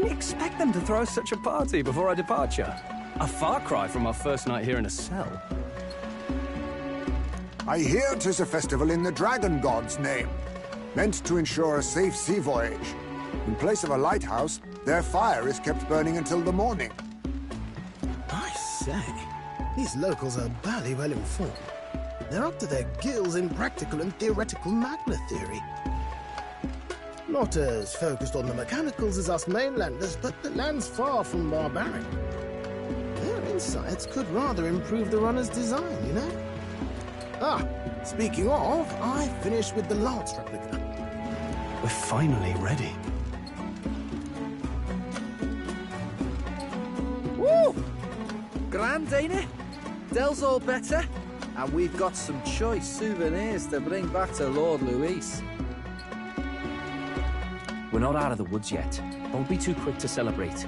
didn't expect them to throw such a party before our departure. A far cry from our first night here in a cell. I hear 'tis a festival in the Dragon God's name, meant to ensure a safe sea voyage. In place of a lighthouse, their fire is kept burning until the morning. I say, these locals are barely well informed. They're up to their gills in practical and theoretical magna theory. Not as focused on the mechanicals as us mainlanders, but the land's far from barbaric. Their insights could rather improve the runner's design, you know? Ah, speaking of, I finished with the lance replica. We're finally ready. Woo! Grand, ain't it? Dell's all better, and we've got some choice souvenirs to bring back to Lord Luis. We're not out of the woods yet. Don't be too quick to celebrate.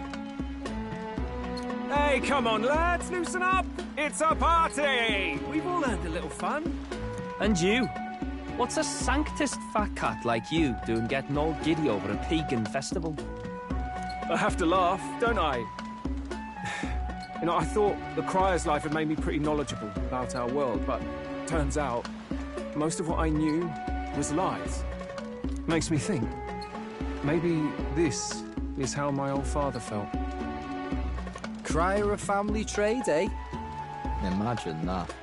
Hey, come on, lads, loosen up! It's a party! We've all earned a little fun. And you? What's a sanctist fat cat like you doing getting all giddy over a pagan festival? I have to laugh, don't I? You know, I thought the Crier's life had made me pretty knowledgeable about our world, but turns out most of what I knew was lies. Makes me think, maybe this is how my old father felt. Crier of family trade, eh? Imagine that.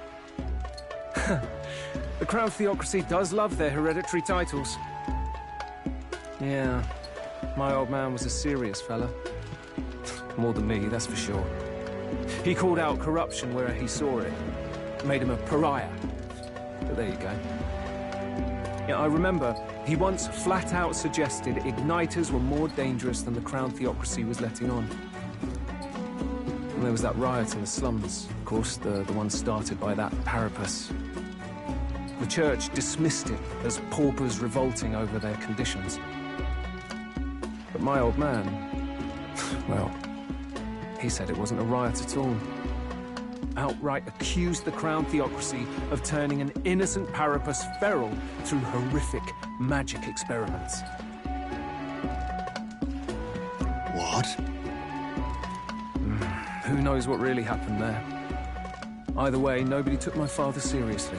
The Crown Theocracy does love their hereditary titles. Yeah, my old man was a serious fella. More than me, that's for sure. He called out corruption where he saw it. Made him a pariah. But there you go. Yeah, I remember he once flat out suggested igniters were more dangerous than the Crown Theocracy was letting on. And there was that riot in the slums, of course, the one started by that Parapus. The church dismissed it as paupers revolting over their conditions. But my old man, well, he said it wasn't a riot at all. Outright accused the Crown Theocracy of turning an innocent Parapus feral through horrific magic experiments. What? Who knows what really happened there? Either way, nobody took my father seriously.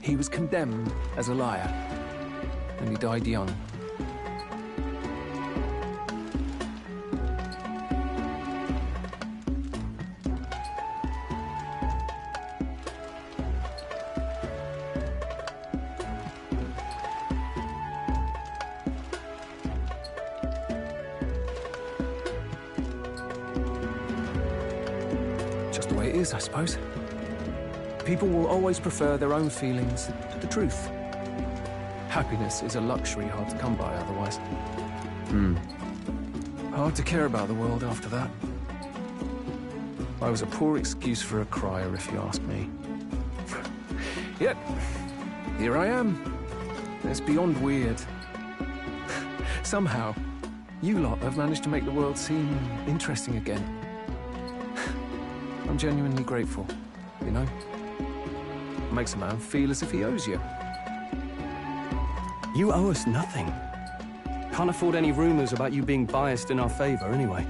He was condemned as a liar, and he died young. Just the way it is, I suppose. People will always prefer their own feelings to the truth. Happiness is a luxury hard to come by otherwise. Hard to care about the world after that. I was a poor excuse for a crier, if you ask me. Yet, here I am. It's beyond weird. Somehow, you lot have managed to make the world seem interesting again. I'm genuinely grateful, you know? Makes a man feel as if he owes you. You owe us nothing. Can't afford any rumors about you being biased in our favor, anyway.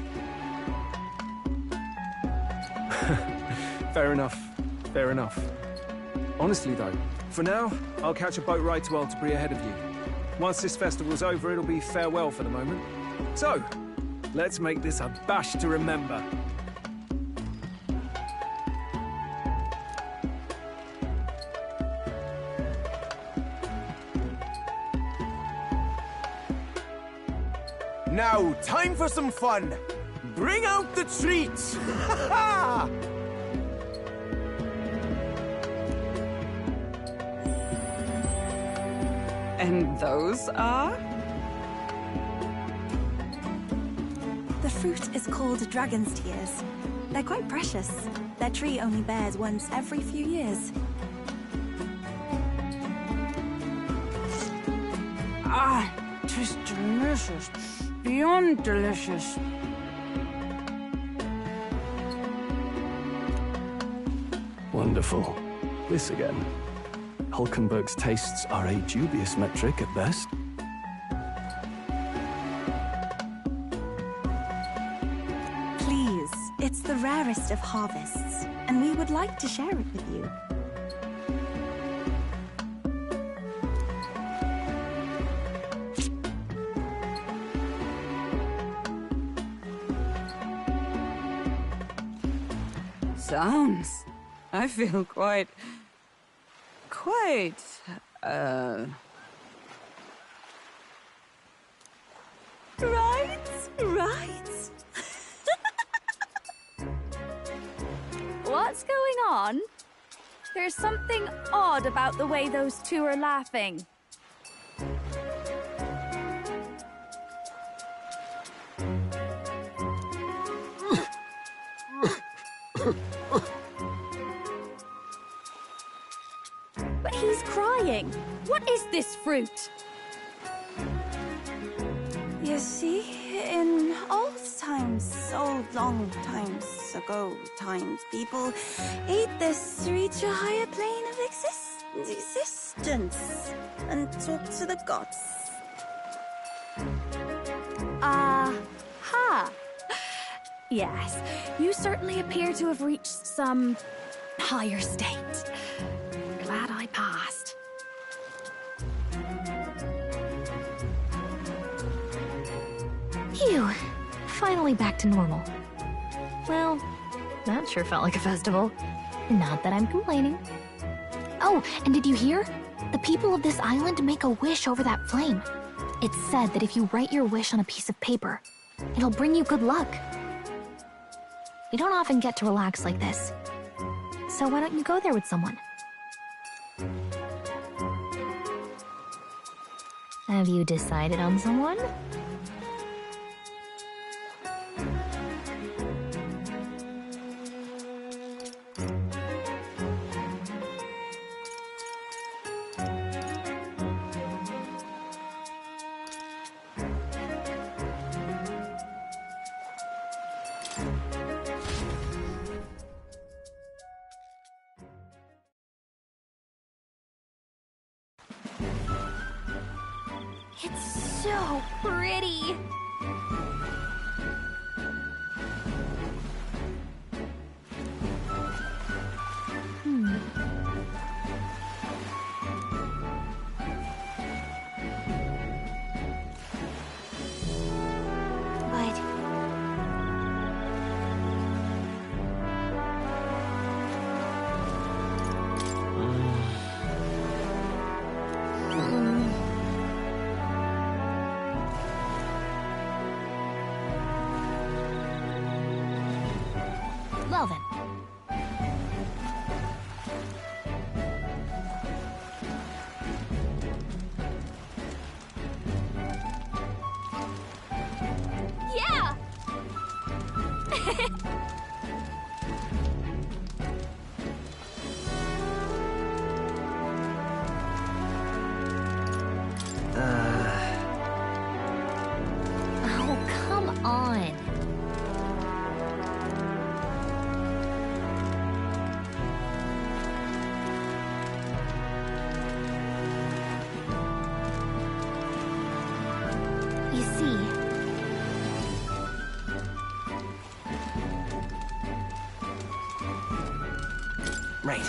Fair enough. Fair enough. Honestly, though, for now, I'll catch a boat ride to Altabri ahead of you. Once this festival's over, it'll be farewell for the moment. So, let's make this a bash to remember. Now, time for some fun. Bring out the treats! Ha ha! And those are? The fruit is called dragon's tears. They're quite precious. Their tree only bears once every few years. Ah, 'tis delicious. Beyond delicious. Wonderful. This again. Hulkenberg's tastes are a dubious metric at best. It's the rarest of harvests, and we would like to share it with you. Sounds. I feel quite... Right. What's going on? There's something odd about the way those two are laughing. But he's crying. What is this fruit? You see, in old times, old long times ago people ate this to reach a higher plane of existence and talk to the gods. Aha! Yes, you certainly appear to have reached some higher state. Glad I passed. Phew. Finally back to normal. Well, that sure felt like a festival. Not that I'm complaining. Oh, and did you hear? The people of this island make a wish over that flame. It's said that if you write your wish on a piece of paper, it'll bring you good luck. We don't often get to relax like this. So why don't you go there with someone? Have you decided on someone? It's so pretty. Well then. Yeah! Oh, come on. You see, Right.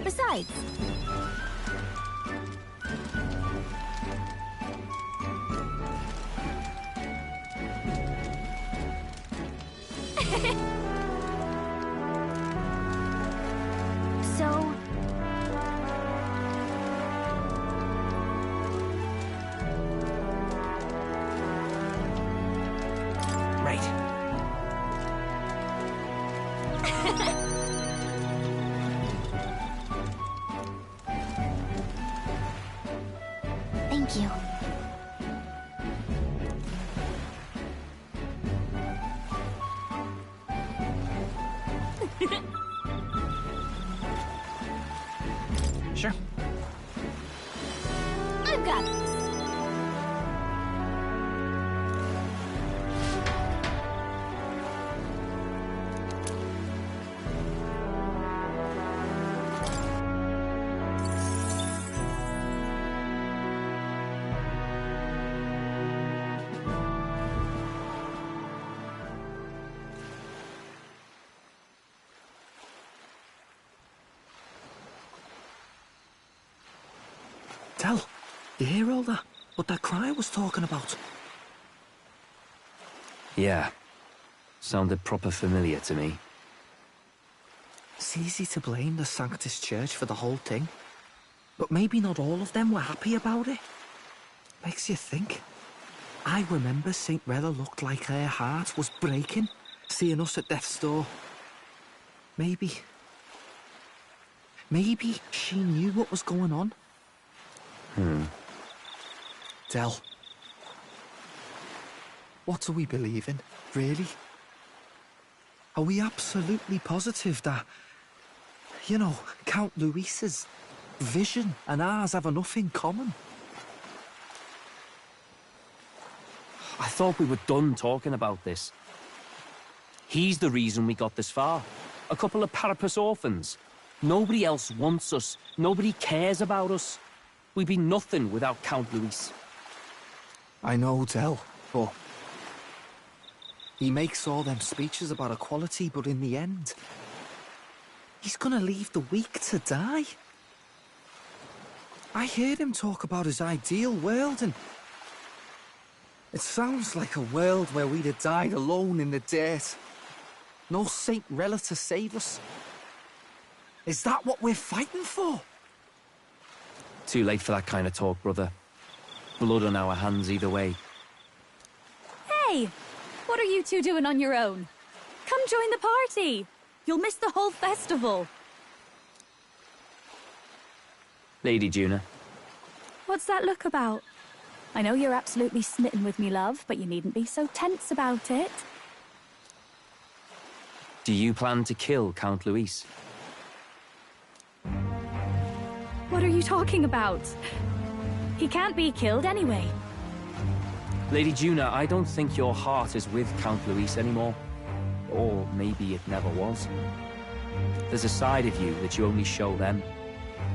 besides, so Right. thank you. Sure. I've got this. You hear all that? What that cry was talking about? Yeah. Sounded proper familiar to me. It's easy to blame the Sanctus Church for the whole thing. But maybe not all of them were happy about it. Makes you think. I remember St. Rella looked like her heart was breaking, seeing us at death's door. Maybe she knew what was going on. Del. What do we believe in, really? Are we absolutely positive that, you know, Count Luis's vision and ours have enough in common? I thought we were done talking about this. He's the reason we got this far. A couple of Parapus orphans. Nobody else wants us. Nobody cares about us. We'd be nothing without Count Luis. I know, Del, but... he makes all them speeches about equality, but in the end... he's gonna leave the weak to die. I heard him talk about his ideal world, and... it sounds like a world where we'd have died alone in the dirt. No Saint Rella to save us. Is that what we're fighting for? Too late for that kind of talk, brother. Blood on our hands either way. Hey! What are you two doing on your own? Come join the party! You'll miss the whole festival. Lady Juna. What's that look about? I know you're absolutely smitten with me, love, but you needn't be so tense about it. Do you plan to kill Count Luis? What are you talking about? He can't be killed anyway. Lady Juna, I don't think your heart is with Count Luis anymore. Or maybe it never was. There's a side of you that you only show them.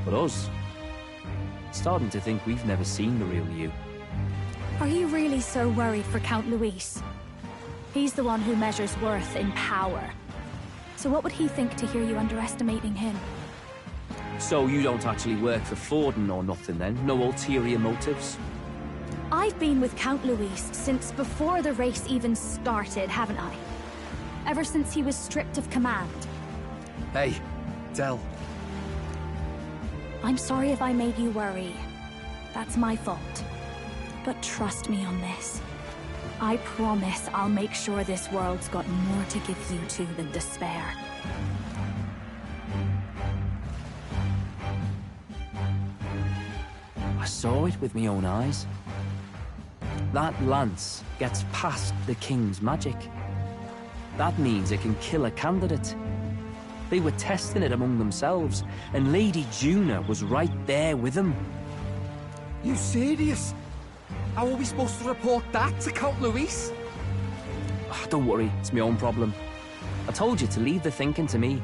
But us, starting to think we've never seen the real you. Are you really so worried for Count Luis? He's the one who measures worth in power. So what would he think to hear you underestimating him? So you don't actually work for Forden or nothing then? No ulterior motives? I've been with Count Luis since before the race even started, haven't I? Ever since he was stripped of command. Hey, Del. I'm sorry if I made you worry. That's my fault. But trust me on this. I promise I'll make sure this world's got more to give you two than despair. I saw it with my own eyes. That lance gets past the king's magic. That means it can kill a candidate. They were testing it among themselves, and Lady Juna was right there with them. You serious? How are we supposed to report that to Count Luis? Don't worry, it's my own problem. I told you to leave the thinking to me.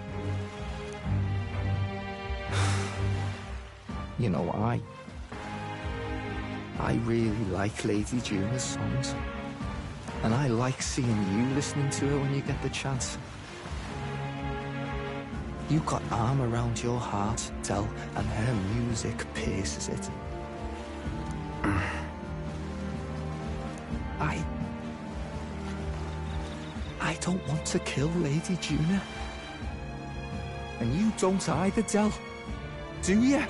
You know, I really like Lady Juna's songs. And I like seeing you listening to her when you get the chance. You got arm around your heart, Del, and her music pierces it. I don't want to kill Lady Juna. And you don't either, Del. Do you?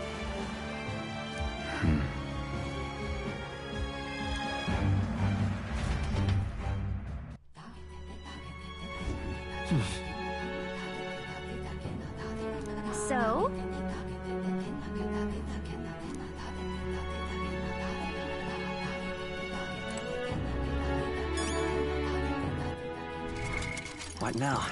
So? What now?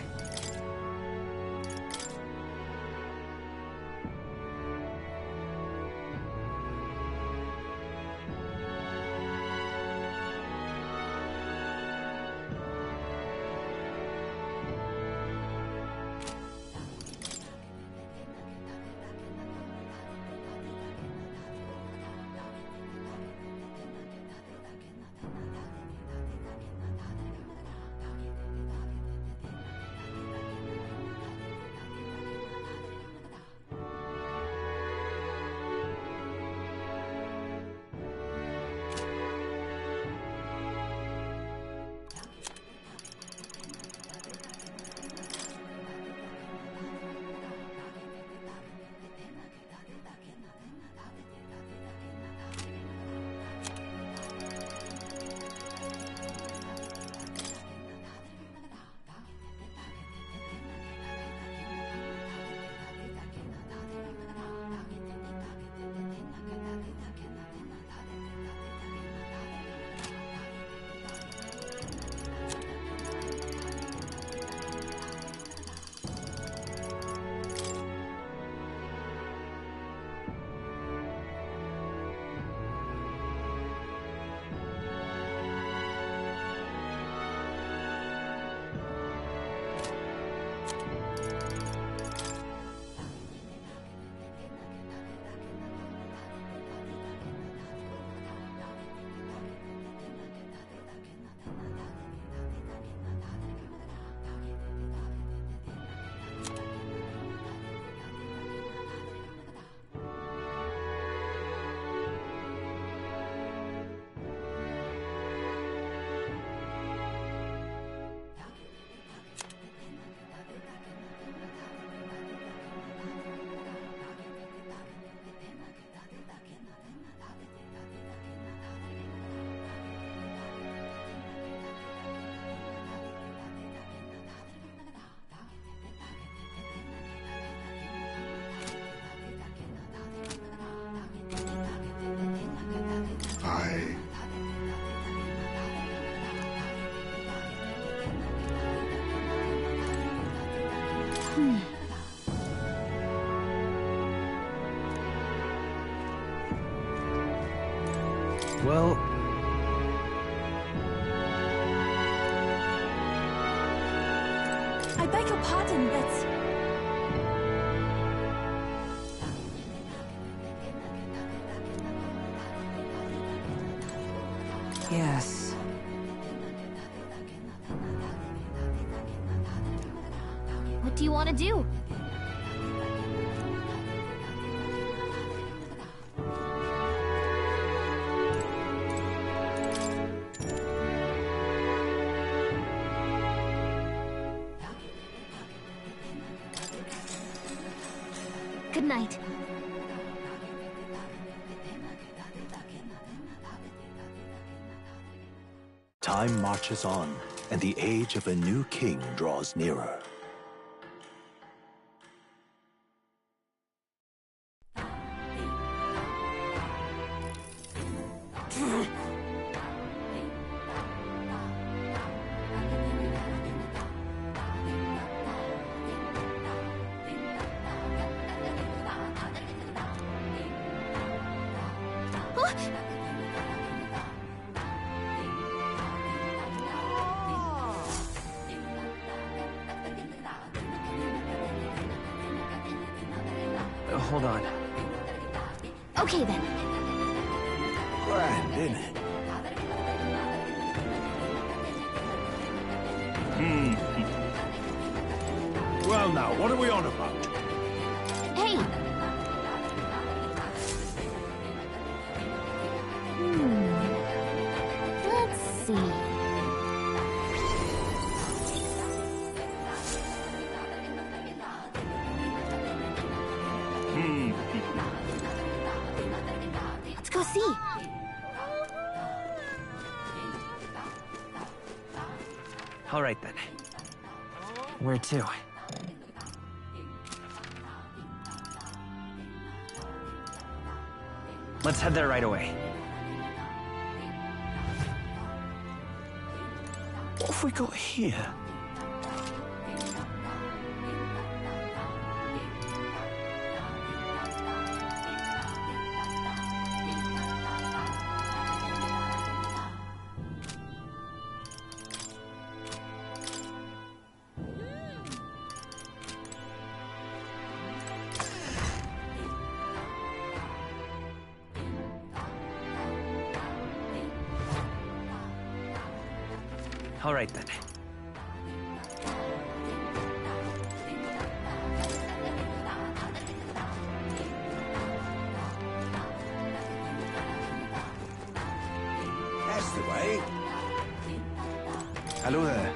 Well, I beg your pardon, but... Yes. What do you want to do? Good night. Time marches on, and the age of a new king draws nearer. hold on. Okay, then. Grand, isn't it? Well now, what are we on about? Hey! Let's see. Let's go see. All right, then. Where to? Let's head there right away. What have we got here? All right, then. That's the way. Hello there.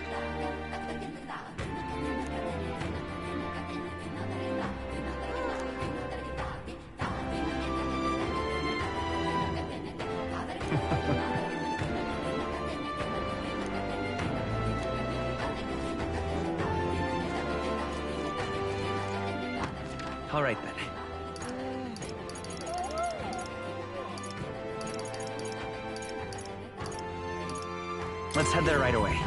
All right, then. Let's head there right away.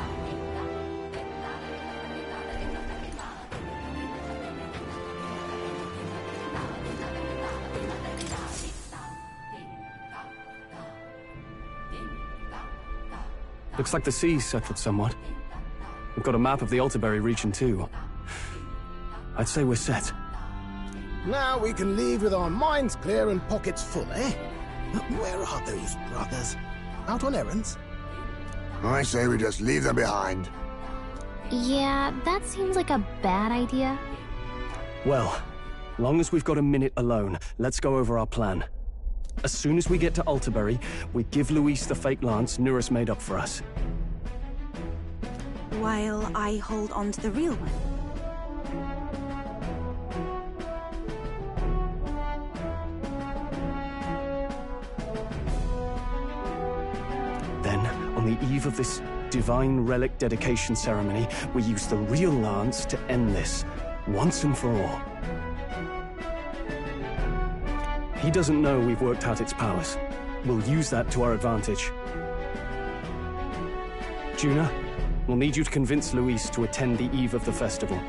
Looks like the sea's settled somewhat. We've got a map of the Altaberry region too. I'd say we're set. Now we can leave with our minds clear and pockets full, eh? Where are those brothers? Out on errands? I say we just leave them behind. Yeah, that seems like a bad idea. Well, long as we've got a minute alone, let's go over our plan. As soon as we get to Altaberry, we give Luis the fake lance Nuris made up for us. While I hold on to the real one. Then, on the eve of this divine relic dedication ceremony, we use the real lance to end this, once and for all. He doesn't know we've worked out its powers. We'll use that to our advantage. Juna, we'll need you to convince Luis to attend the eve of the festival.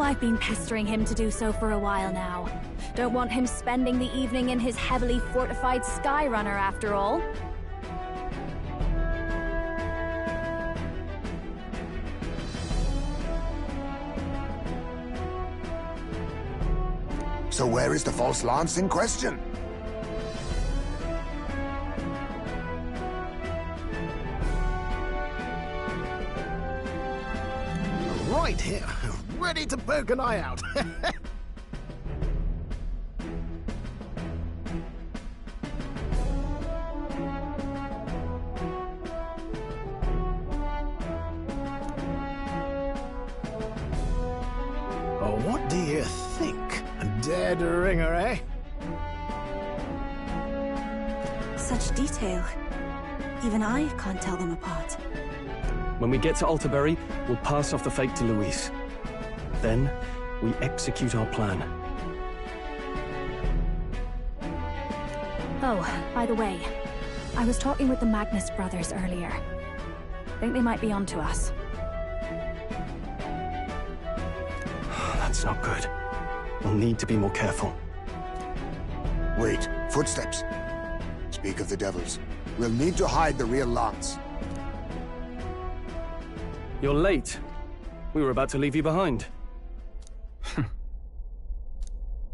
I've been pestering him to do so for a while now. Don't want him spending the evening in his heavily fortified Skyrunner after all. So where is the false lance in question? Right here, ready to poke an eye out. Oh, what do you think? A dead ringer, eh? Such detail. Even I can't tell them apart. When we get to Alterbury, we'll pass off the fake to Louise. Then, we execute our plan. Oh, by the way, I was talking with the Magnus brothers earlier. Think they might be onto us. That's not good. We'll need to be more careful. Wait, footsteps. Speak of the devils. We'll need to hide the real lance. You're late. We were about to leave you behind.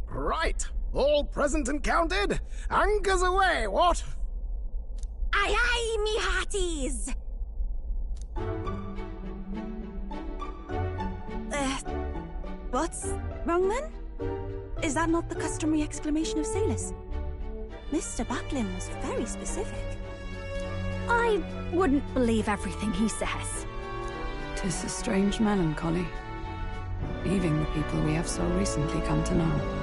Right, all present and counted. Anchors away, what? Aye, aye, me hearties! What's wrong then? Is that not the customary exclamation of sailors? Mr. Buckland was very specific. I wouldn't believe everything he says. 'Tis a strange melancholy, leaving the people we have so recently come to know.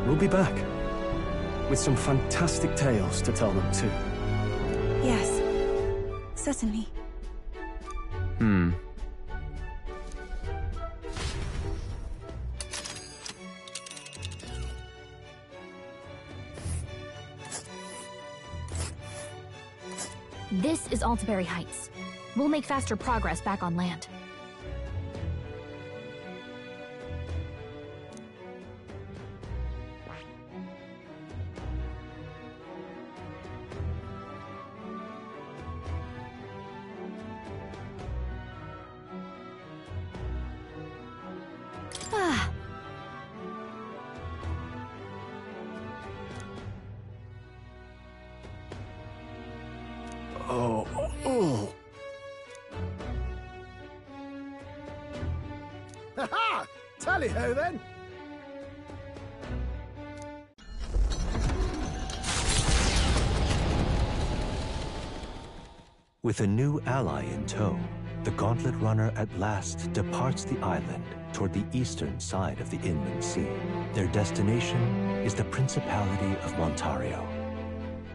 We'll be back, with some fantastic tales to tell them too. Yes, certainly. This is Altaberry Heights. We'll make faster progress back on land. Ah. Oh. Ha-ha! Tally-ho, then! With a new ally in tow, the Gauntlet Runner at last departs the island toward the eastern side of the inland sea. Their destination is the Principality of Montario.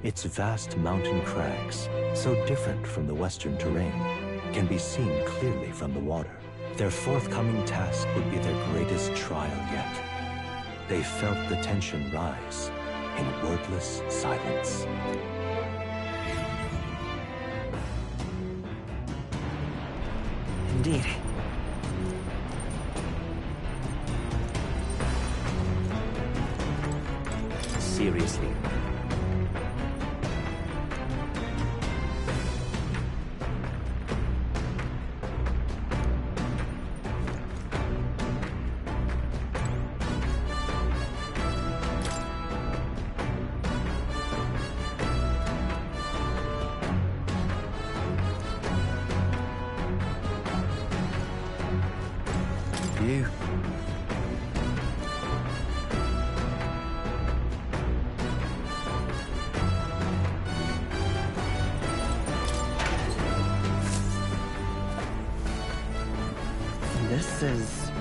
Its vast mountain crags, so different from the western terrain, can be seen clearly from the water. Their forthcoming task would be their greatest trial yet. They felt the tension rise in wordless silence. Indeed. Seriously. You. This is...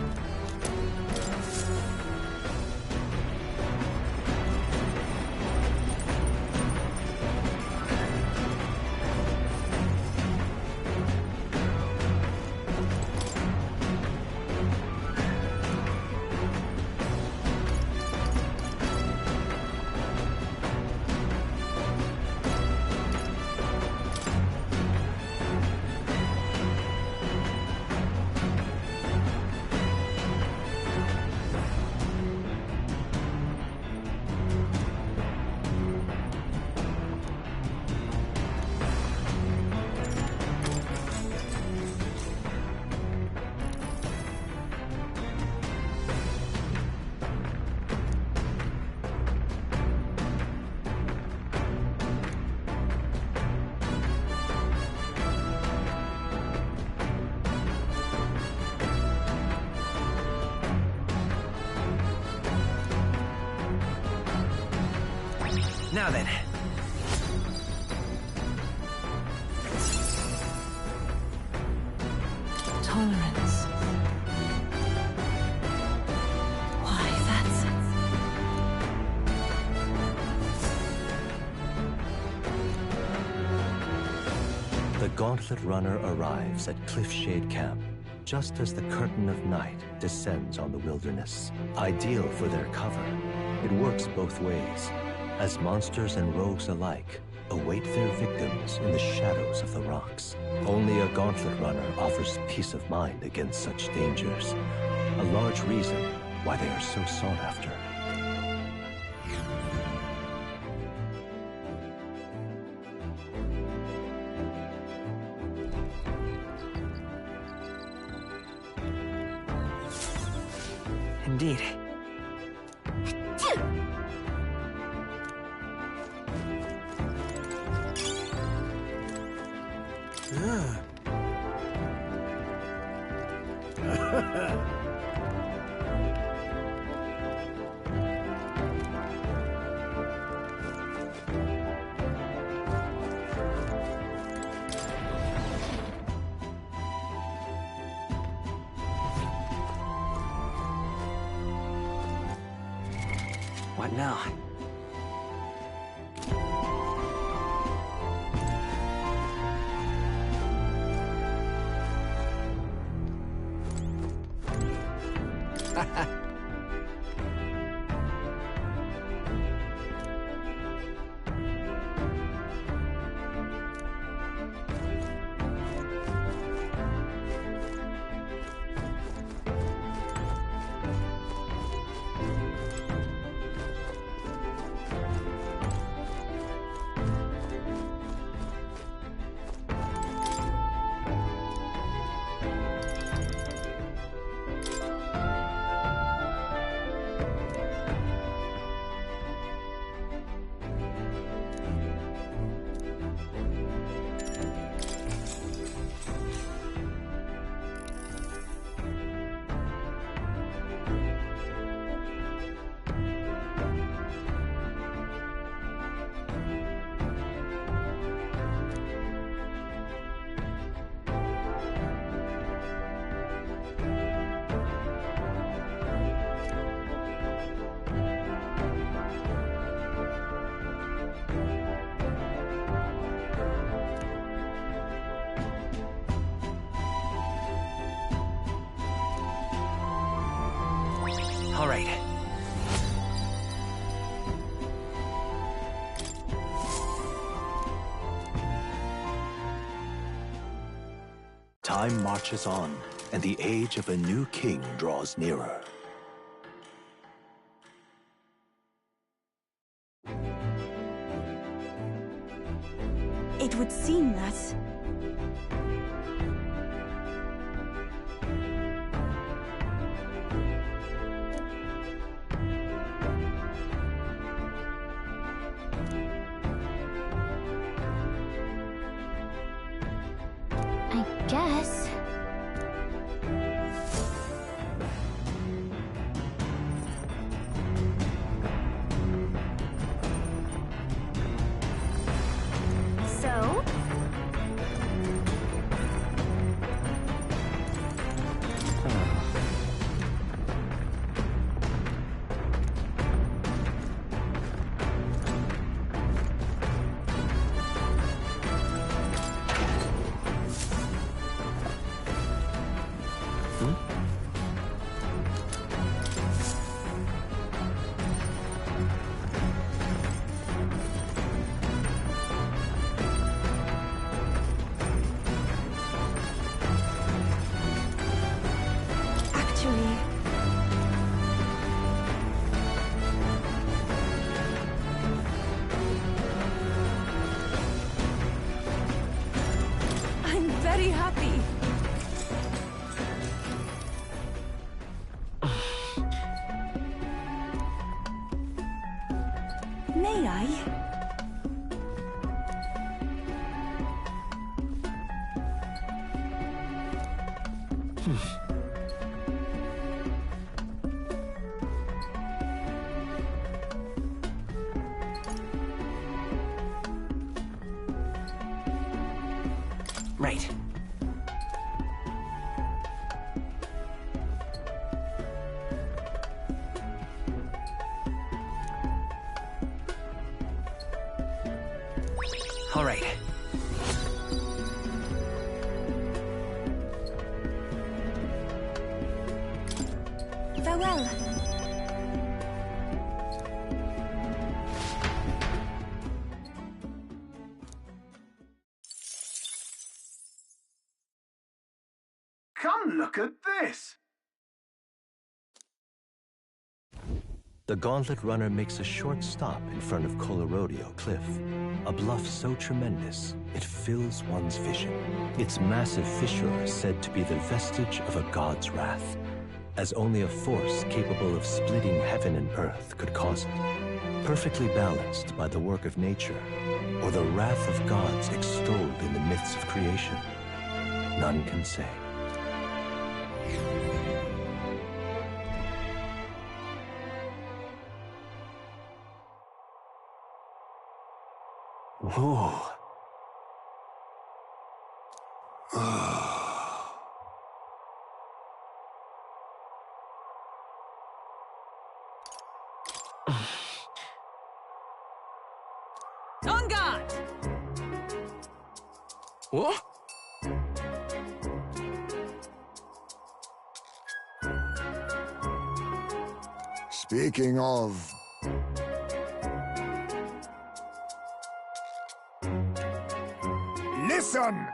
Now then. Tolerance. Why, that's... The Gauntlet Runner arrives at Cliffshade Camp just as the curtain of night descends on the wilderness. Ideal for their cover, it works both ways, as monsters and rogues alike await their victims in the shadows of the rocks. Only a Gauntlet Runner offers peace of mind against such dangers, a large reason why they are so sought after. Indeed. What now? All right. Time marches on, and the age of a new king draws nearer. It would seem that... I guess. So? Actually... I'm very happy. May I? Right. All right. Farewell. Come look at this! The Gauntlet Runner makes a short stop in front of Colorodeo Cliff, a bluff so tremendous it fills one's vision. Its massive fissure is said to be the vestige of a god's wrath, as only a force capable of splitting heaven and earth could cause it. Perfectly balanced by the work of nature, or the wrath of gods extolled in the myths of creation, none can say. Whoa. On guard! What? Speaking of... Listen!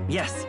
Yes.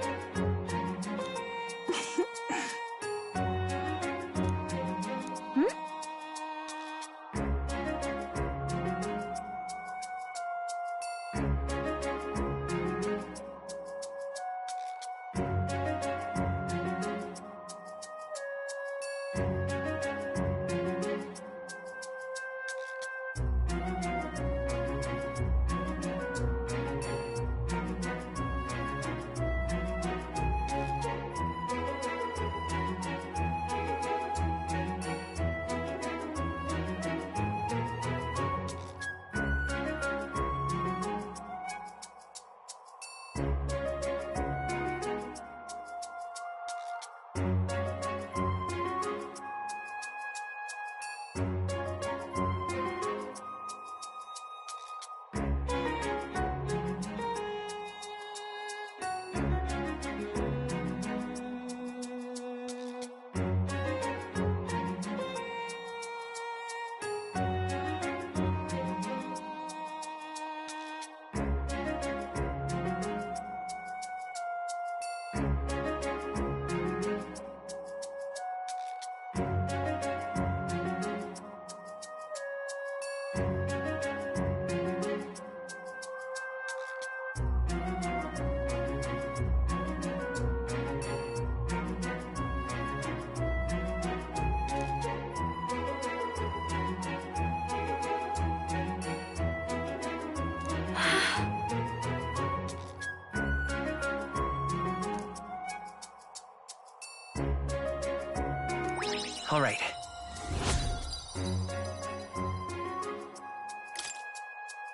All right.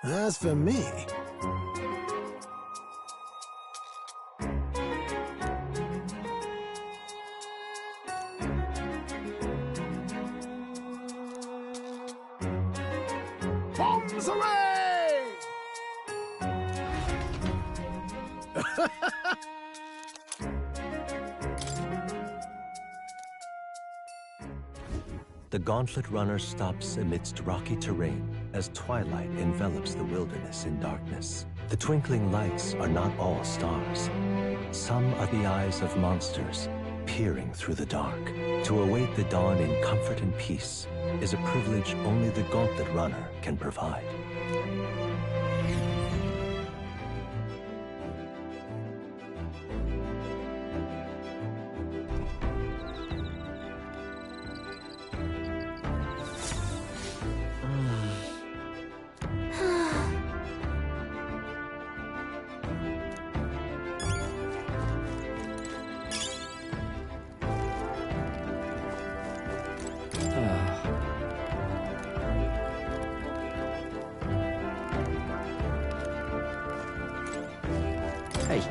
As for me... Bombs away! The Gauntlet Runner stops amidst rocky terrain as twilight envelops the wilderness in darkness. The twinkling lights are not all stars. Some are the eyes of monsters peering through the dark. To await the dawn in comfort and peace is a privilege only the Gauntlet Runner can provide. Hey.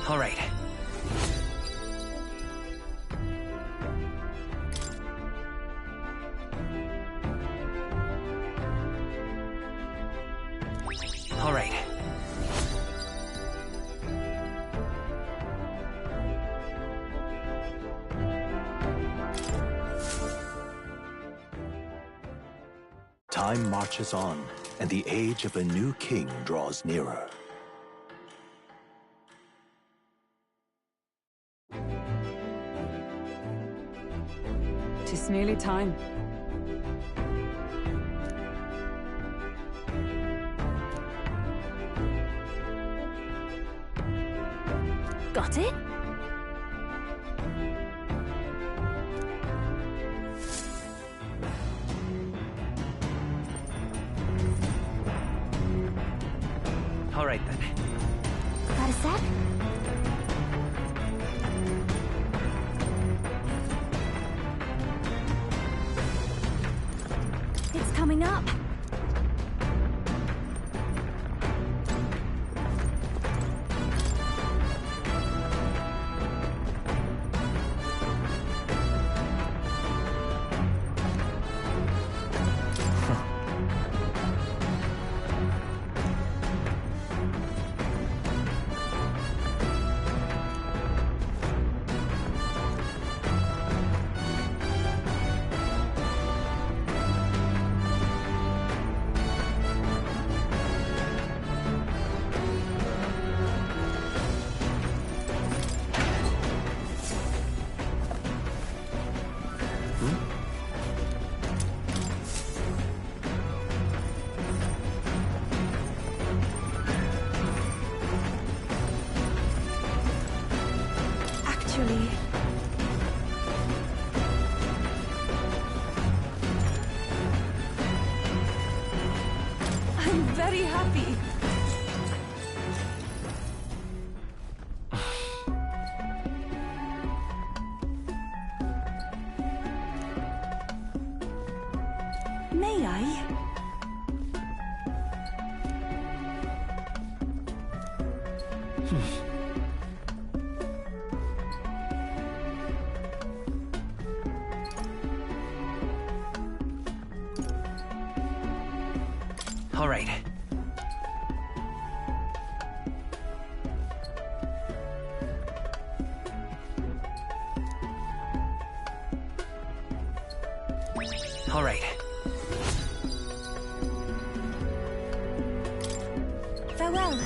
All right. All right. Time marches on, and the age of a new king draws nearer. Tis nearly time. Got it? All right, then. Got a sec? It's coming up. Actually, I'm very happy. May I? All right. All right. Farewell.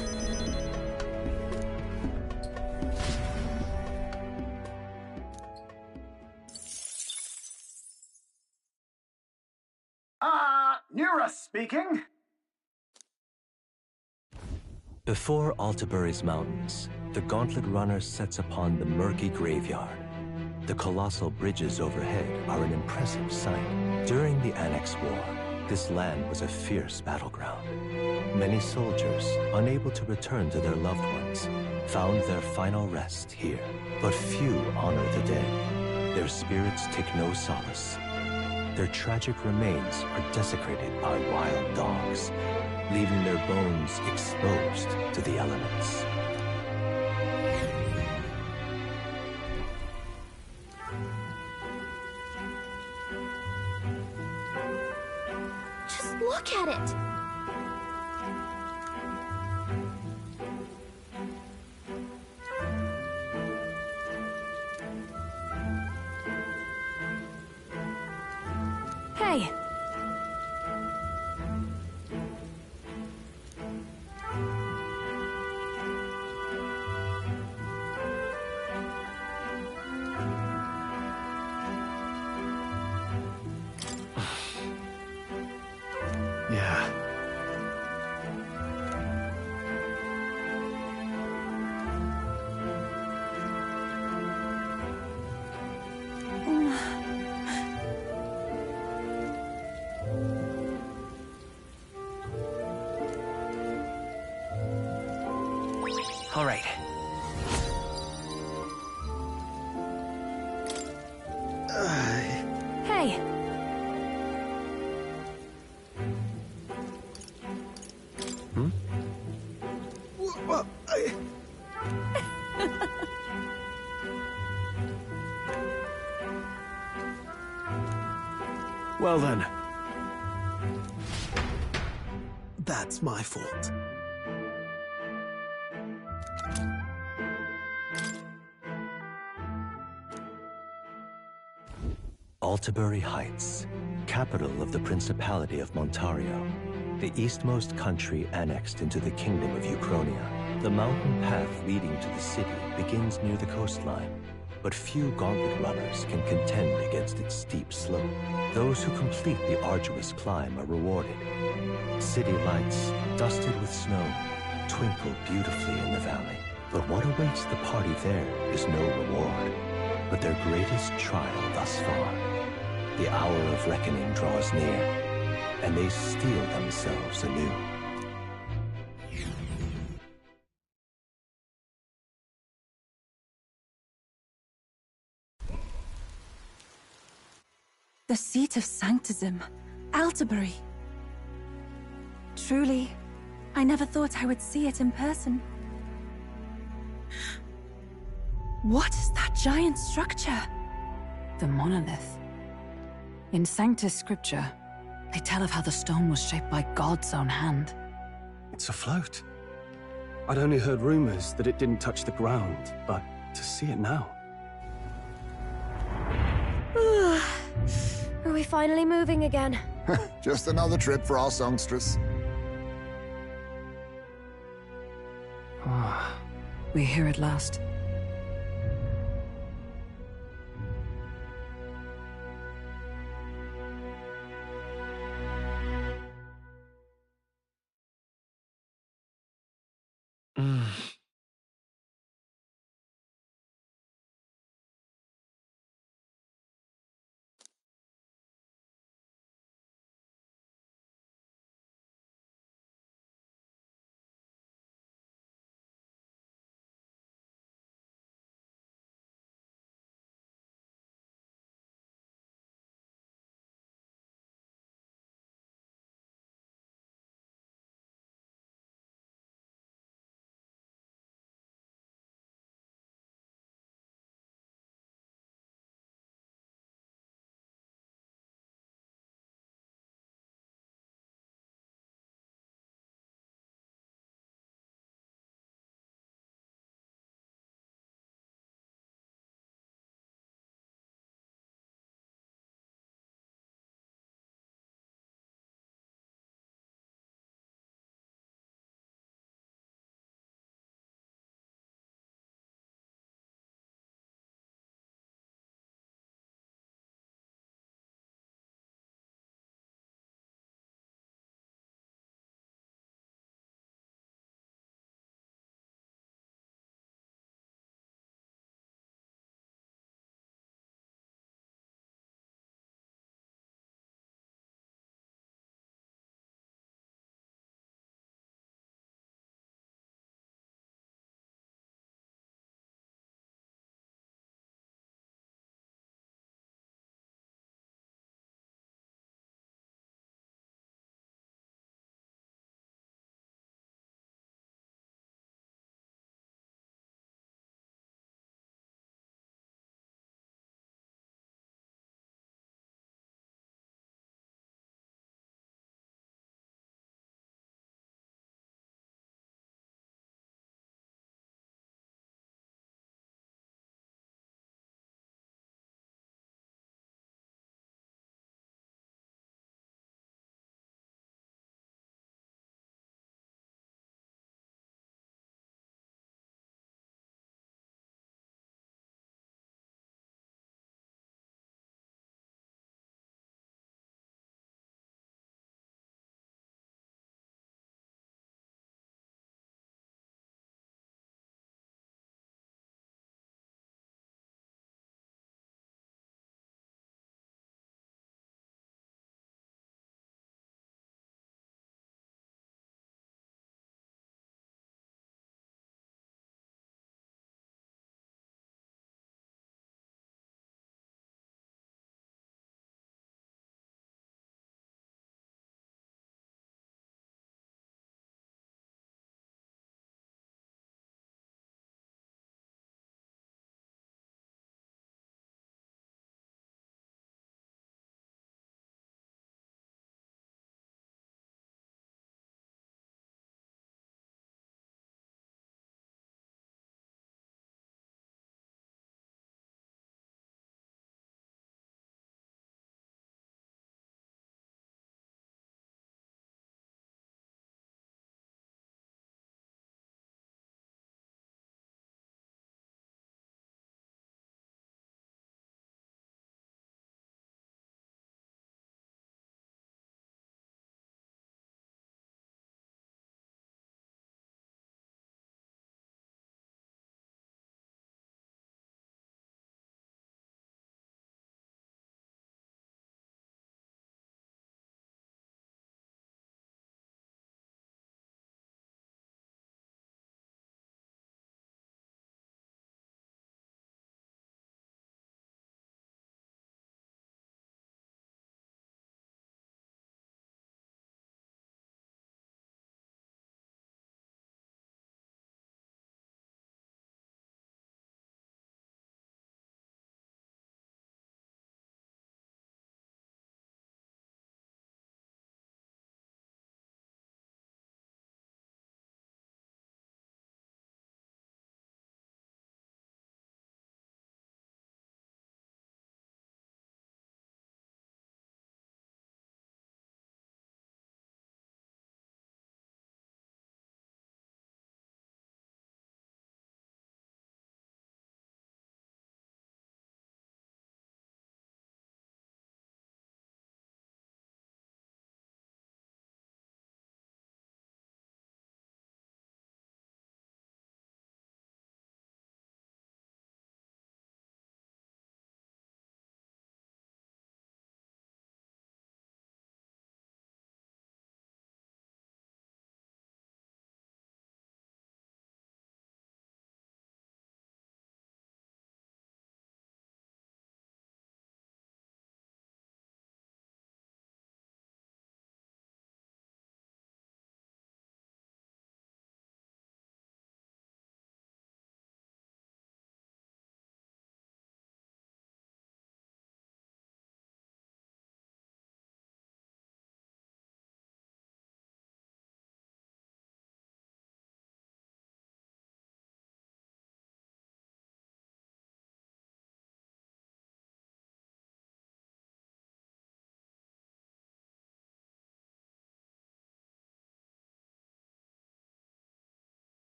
Nira speaking. Before Altabury's mountains, the Gauntlet Runner sets upon the murky graveyard. The colossal bridges overhead are an impressive sight. During the Annex War, this land was a fierce battleground. Many soldiers, unable to return to their loved ones, found their final rest here. But few honor the dead. Their spirits take no solace. Their tragic remains are desecrated by wild dogs, leaving their bones exposed to the elements. Look at it! Hey! Yeah. All right. Hey! Well, Well then. that's my fault. Altabury Heights, capital of the Principality of Montario, the eastmost country annexed into the Kingdom of Uchronia. The mountain path leading to the city begins near the coastline, but few gauntlet runners can contend against its steep slope. Those who complete the arduous climb are rewarded. City lights, dusted with snow, twinkle beautifully in the valley. But what awaits the party there is no reward, but their greatest trial thus far. The hour of reckoning draws near, and they steel themselves anew. The seat of sanctism, Altabury. Truly, I never thought I would see it in person. What is that giant structure? The monolith. In Sanctus Scripture, they tell of how the stone was shaped by God's own hand. It's afloat. I'd only heard rumors that it didn't touch the ground, but to see it now. Are we finally moving again? Just another trip for our songstress. We're here at last.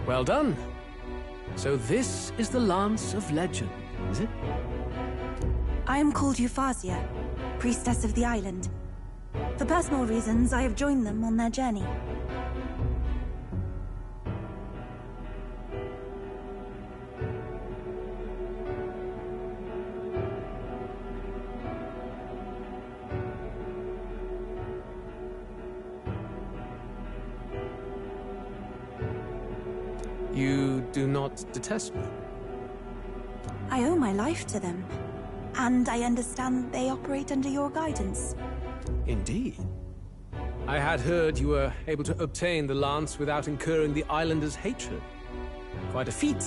Well done. So this is the Lance of Legend, is it? I am called ReFantazio, priestess of the island. For personal reasons, I have joined them on their journey. You do not detest me? I owe my life to them, and I understand they operate under your guidance. Indeed. I had heard you were able to obtain the lance without incurring the islanders' hatred. Quite a feat,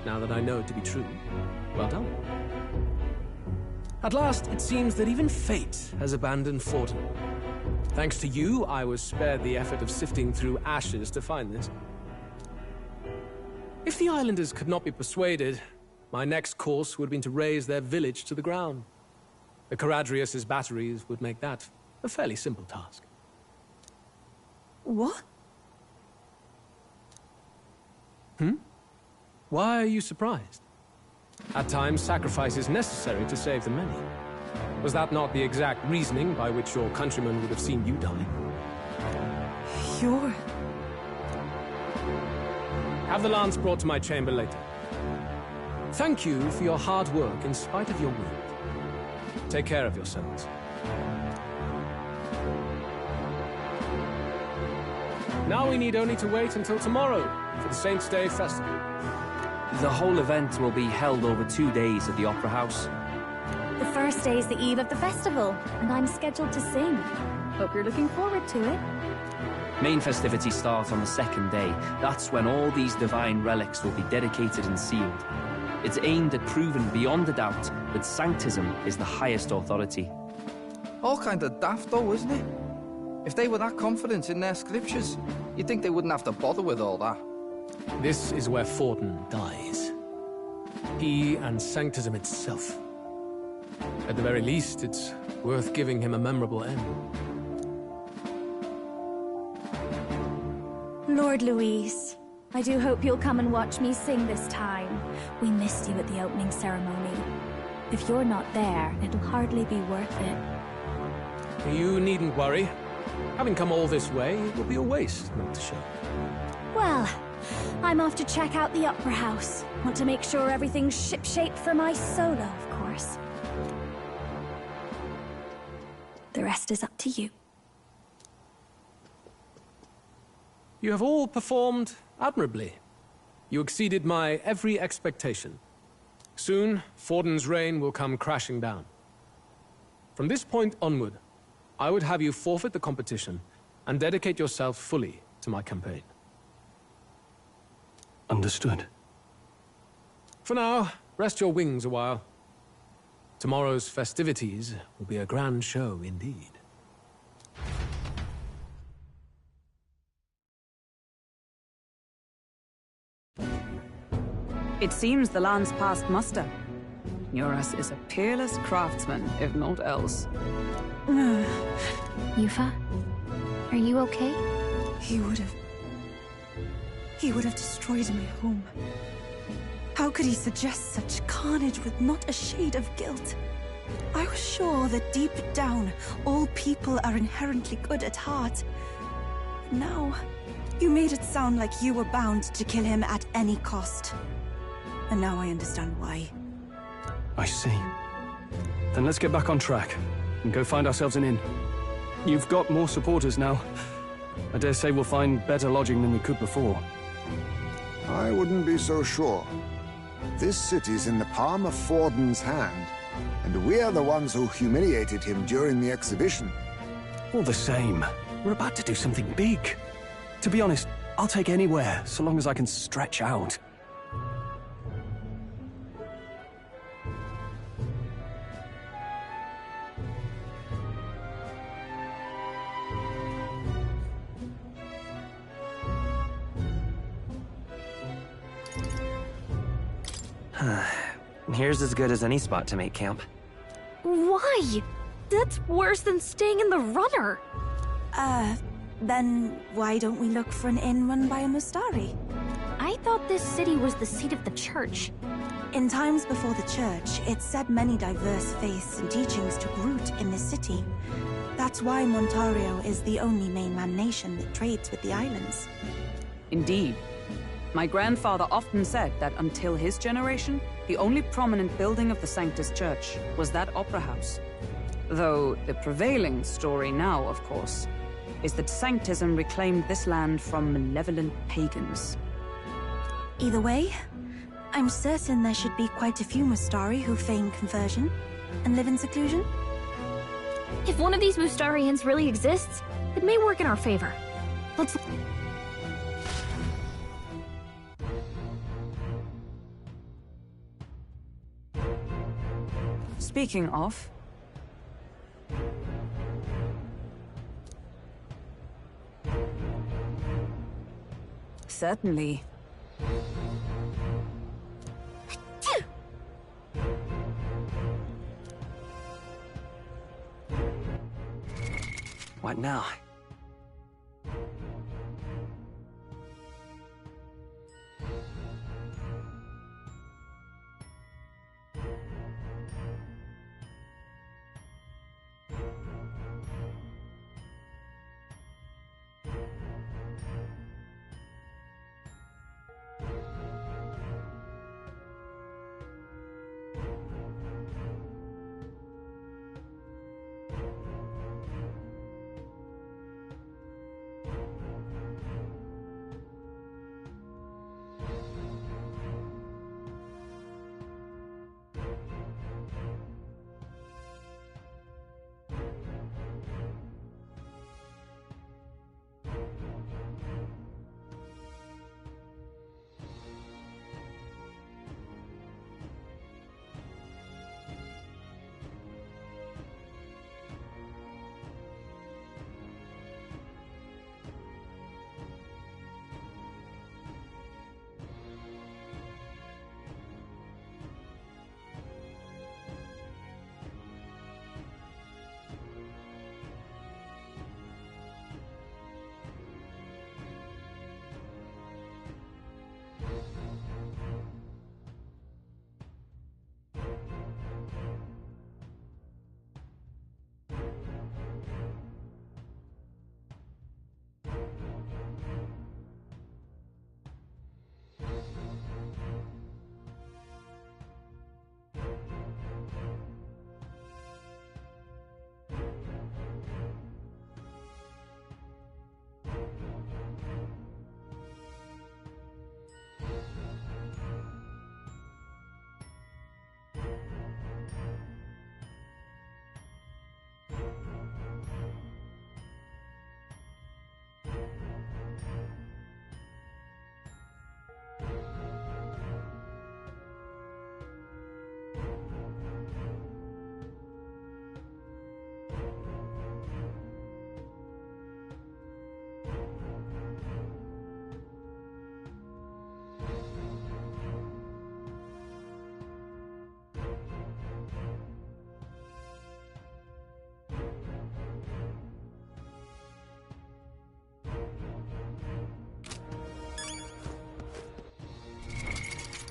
now that I know it to be true. Well done. At last, it seems that even fate has abandoned Forden. Thanks to you, I was spared the effort of sifting through ashes to find this. If the islanders could not be persuaded, my next course would have been to raze their village to the ground. The Caradrius' batteries would make that a fairly simple task. What? Why are you surprised? At times, sacrifice is necessary to save the many. Was that not the exact reasoning by which your countrymen would have seen you die? You're... Have the lance brought to my chamber later. Thank you for your hard work in spite of your wound. Take care of yourselves. Now we need only to wait until tomorrow for the Saints' Day festival. The whole event will be held over 2 days at the Opera House. The first day is the eve of the festival, and I'm scheduled to sing. Hope you're looking forward to it. Main festivities start on the second day. That's when all these divine relics will be dedicated and sealed. It's aimed at proving beyond a doubt that Sanctism is the highest authority. All kind of daft though, isn't it? If they were that confident in their scriptures, you'd think they wouldn't have to bother with all that. This is where Forden dies. He and Sanctism itself. At the very least, it's worth giving him a memorable end. Lord Louise, I do hope you'll come and watch me sing this time. We missed you at the opening ceremony. If you're not there, it'll hardly be worth it. You needn't worry. Having come all this way, it will be a waste not to show. Well, I'm off to check out the Opera House. Want to make sure everything's shipshape for my solo, of course. The rest is up to you. You have all performed admirably. You exceeded my every expectation. Soon, Forden's reign will come crashing down. From this point onward, I would have you forfeit the competition and dedicate yourself fully to my campaign. Understood. For now, rest your wings a while. Tomorrow's festivities will be a grand show indeed. It seems the land's passed muster. Eurus is a peerless craftsman, if not else. Yufa, are you okay? He would have destroyed my home. How could he suggest such carnage with not a shade of guilt? I was sure that deep down, all people are inherently good at heart. Now, you made it sound like you were bound to kill him at any cost. And now I understand why. I see. Then let's get back on track and go find ourselves an inn. You've got more supporters now. I dare say we'll find better lodging than we could before. I wouldn't be so sure. This city's in the palm of Forden's hand, and we're the ones who humiliated him during the exhibition. All the same, we're about to do something big. To be honest, I'll take anywhere, so long as I can stretch out. Here's as good as any spot to make camp. Why? That's worse than staying in the runner. Then why don't we look for an inn run by a Mustari? I thought this city was the seat of the church. In times before the church, it said many diverse faiths and teachings took root in this city. That's why Montario is the only mainland nation that trades with the islands. Indeed. My grandfather often said that until his generation, the only prominent building of the Sanctus Church was that opera house. Though the prevailing story now, of course, is that Sanctism reclaimed this land from malevolent pagans. Either way, I'm certain there should be quite a few Mustari who feign conversion and live in seclusion. If one of these Mustarians really exists, it may work in our favor. Let's... Speaking of... Certainly. What now?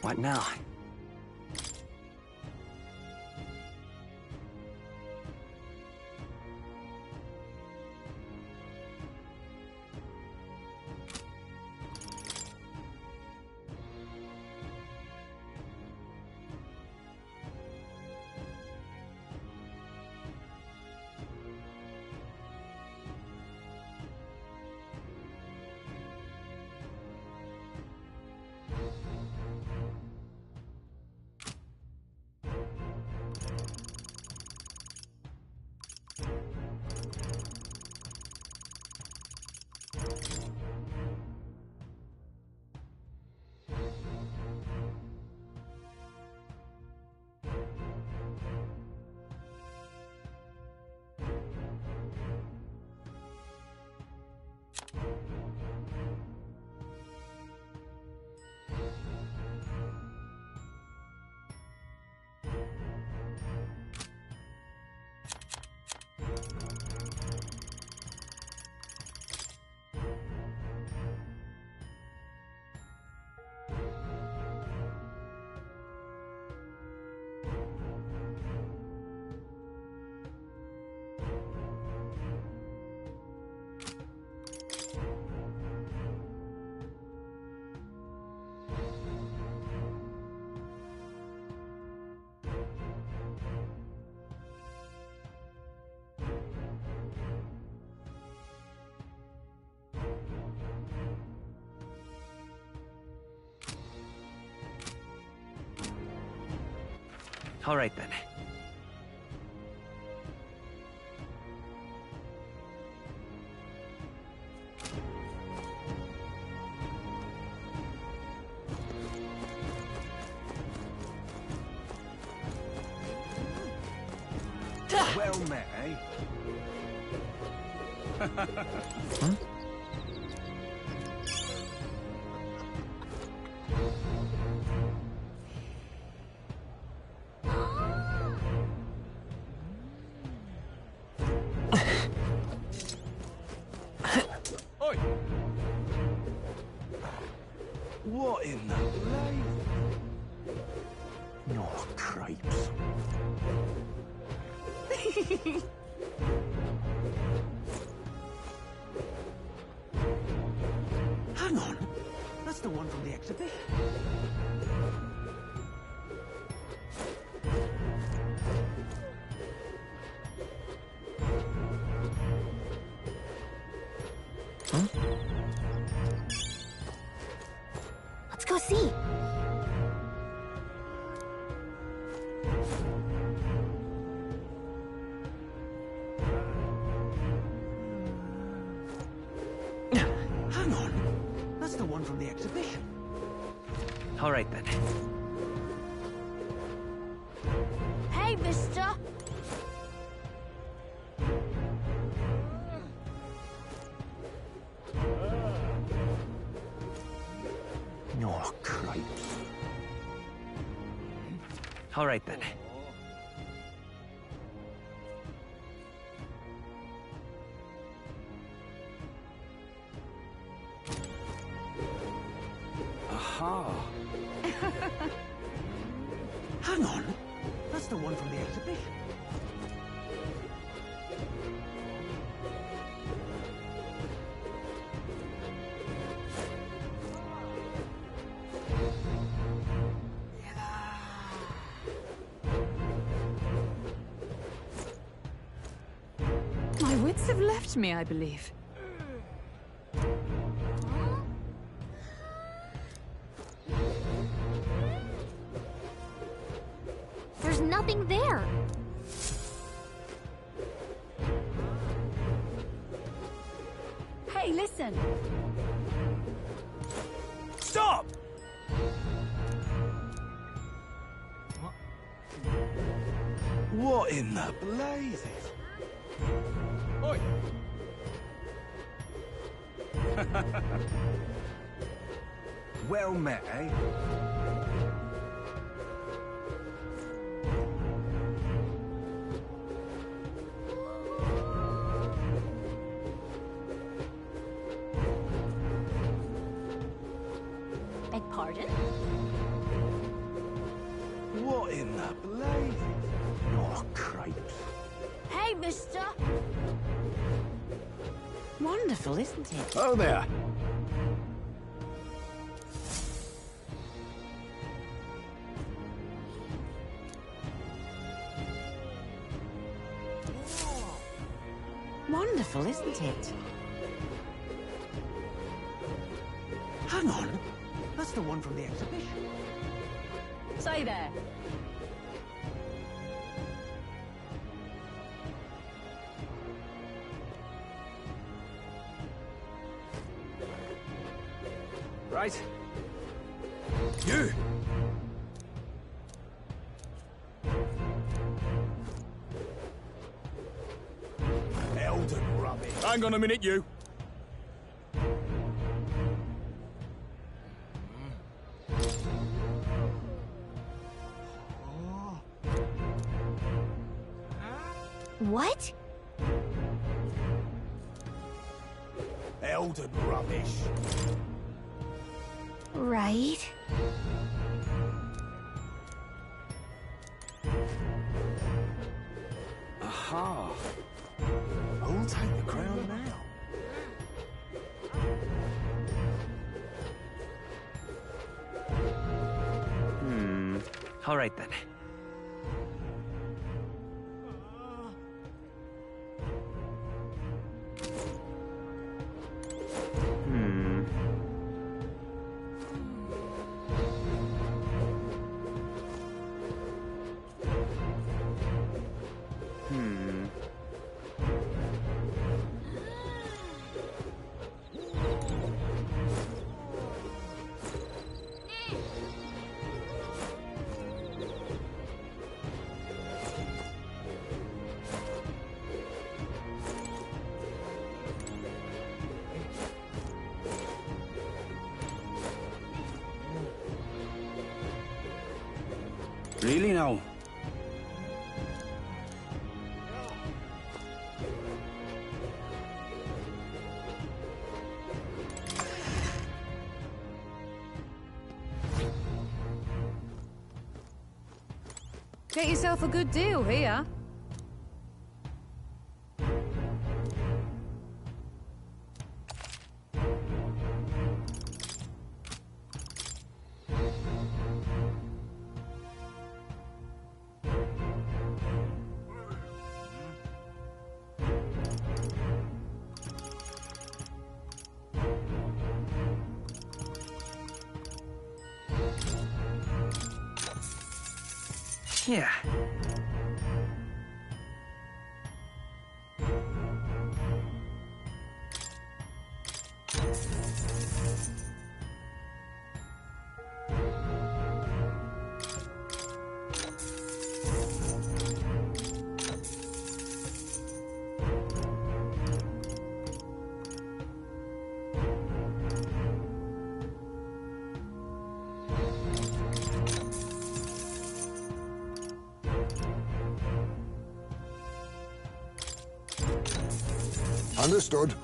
What now? All right then. Well met, eh? Hmm? Oi! What in the blade? No cripes. Hang on. That's the one from the exhibition. Let's go see. Hang on. That's the one from the exhibition. All right then. Hey, mister. No cripes. All right then. Aha. Hang on. That's the one from the exhibition. My wits have left me, I believe. There's nothing there. Hey, listen. Stop! What in the blazes? Oi! Well met, eh? Beg pardon? What in the blazes? No cripes. Hey, mister. Wonderful, isn't it? Oh there. Wonderful, isn't it? Hang on. That's the one from the exhibition. Say there. Right. You! Elden rubbish. Hang on a minute, you. What? Elden rubbish. Right. Aha. Who'll take the crown now? All right then. Really now? Get yourself a good deal here. Yeah. Understood.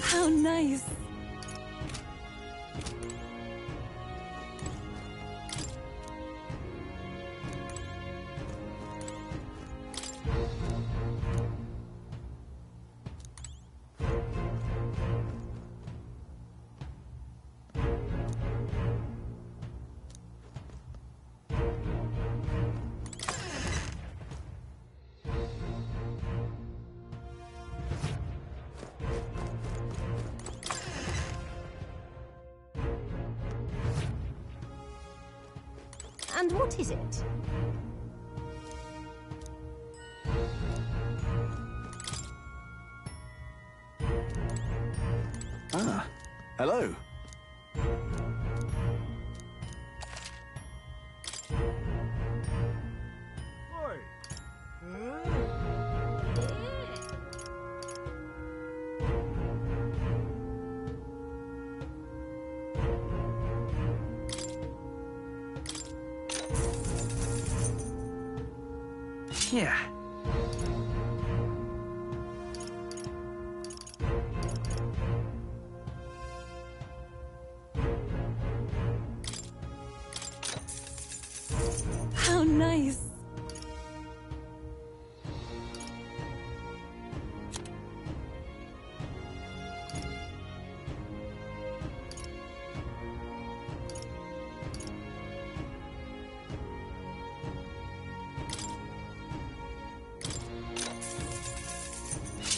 How nice. And what is it? Ah, hello. Yeah. How nice.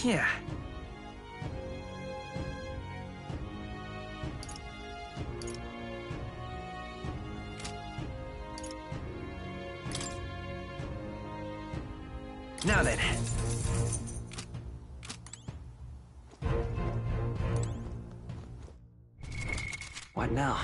Yeah. Now then. What now?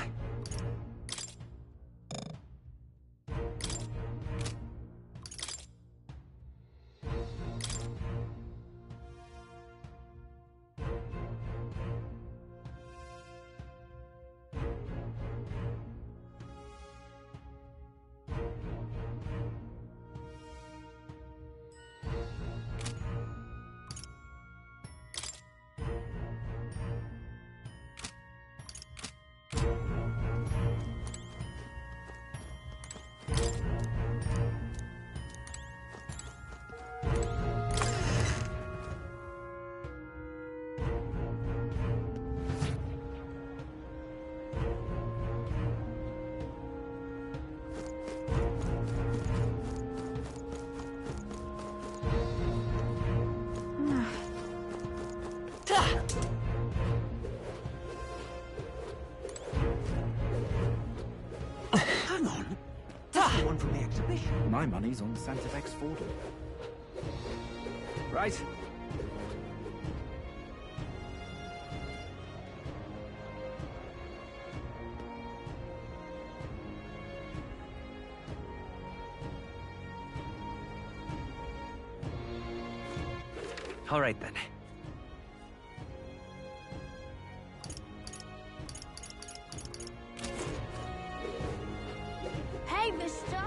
Hang on. That's the one from the exhibition. My money's on Santa Fe's Fordham. Right. All right, then. Hey, mister!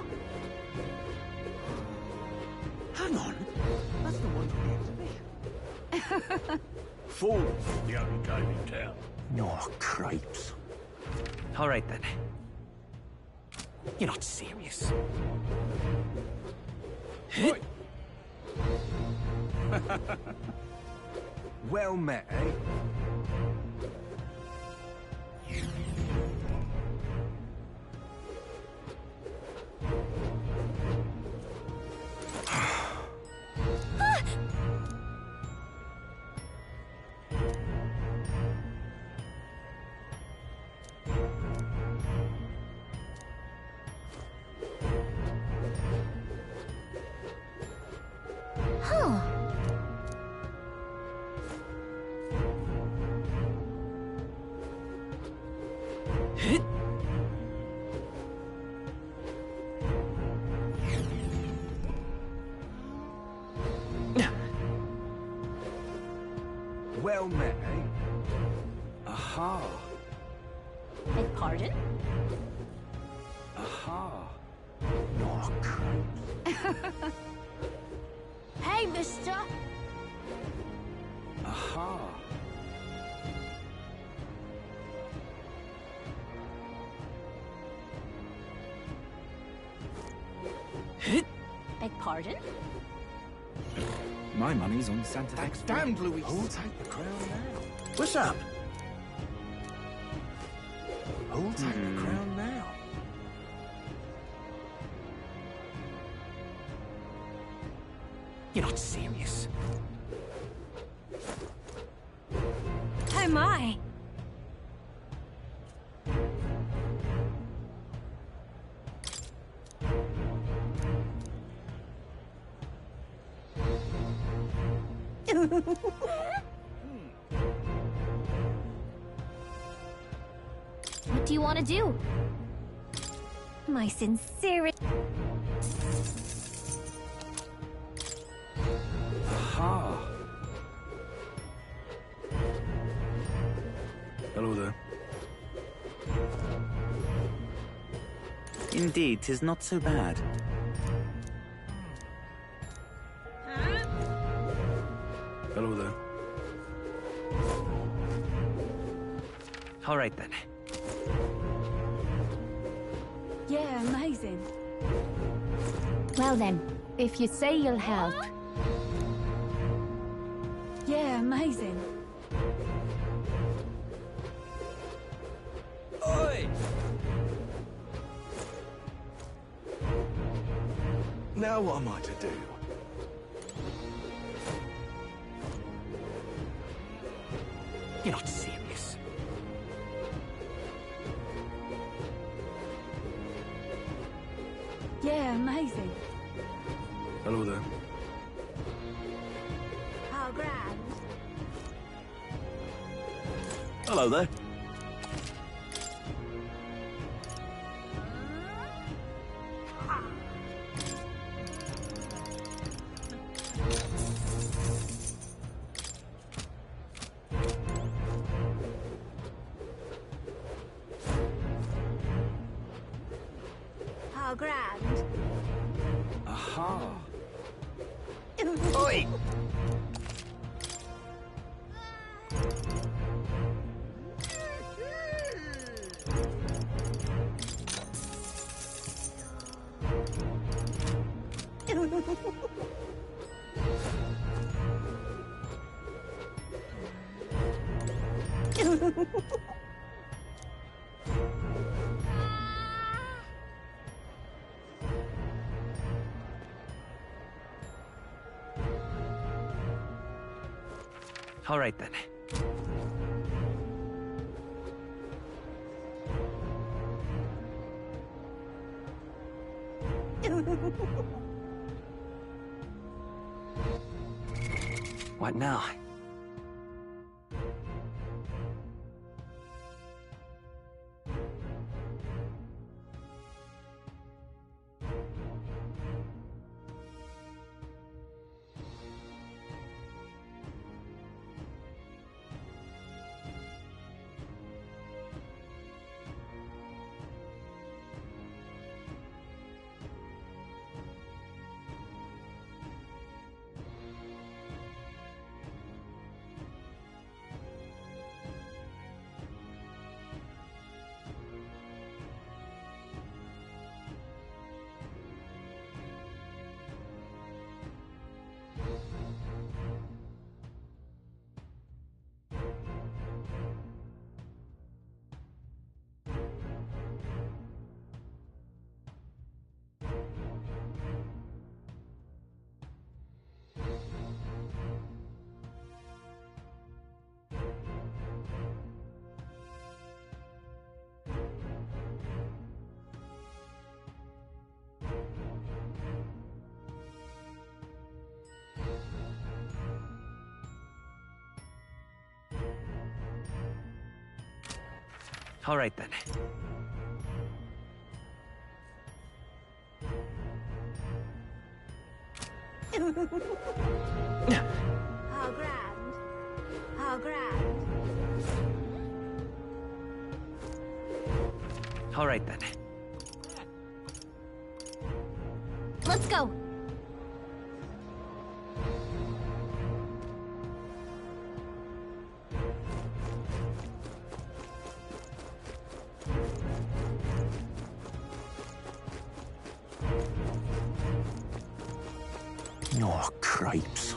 Hang on. That's the one from the exhibition. Fool's the only game in town. No, cripes. All right, then. You're not serious. Oi. Well met, eh? Huh. Well met, eh? Aha. Beg pardon? Aha. No, cripes. Hey, mister! Aha. Beg pardon? My money's on Santa Fe. That's damned, Louis. Who'll take the crown now? What's up? Who'll take the crown now? You're not serious. Oh my! What do you want to do? My sincerest... Aha. Hello there. Indeed, 'tis not so bad. Hello there. All right, then. Yeah, amazing. Well then, if you say you'll help. Yeah, amazing. Oi! Now what am I to do? You're not serious. Yeah, amazing. Hello there. How grand. Hello there. How grand. Aha. Oi! All right, then. What now? All right then. How grand. How grand. All right then. Let's go. Oh, cripes.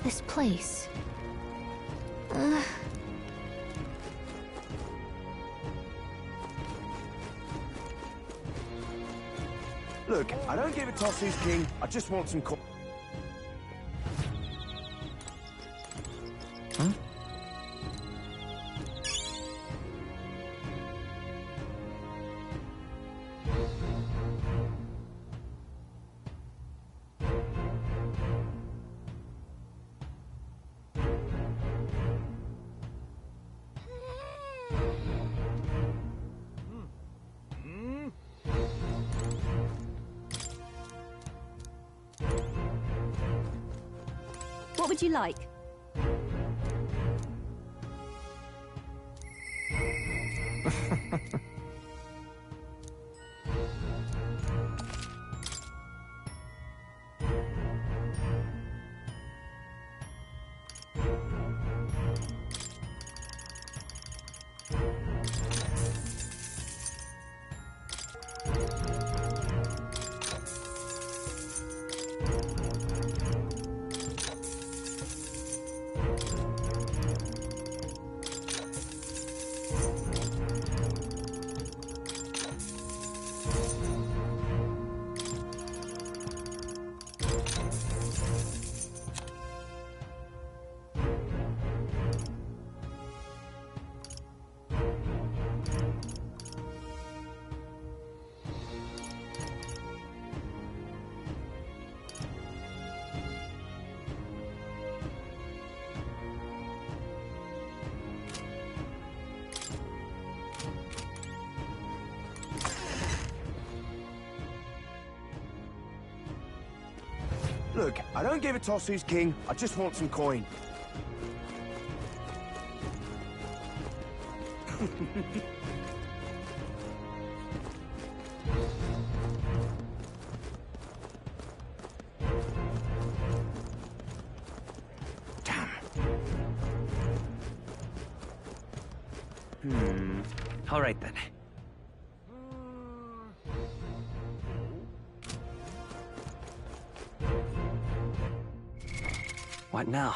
This place. Look, I don't give a toss who's king. I just want some What would you like? Look, I don't give a toss who's king. I just want some coin. All right then. What now?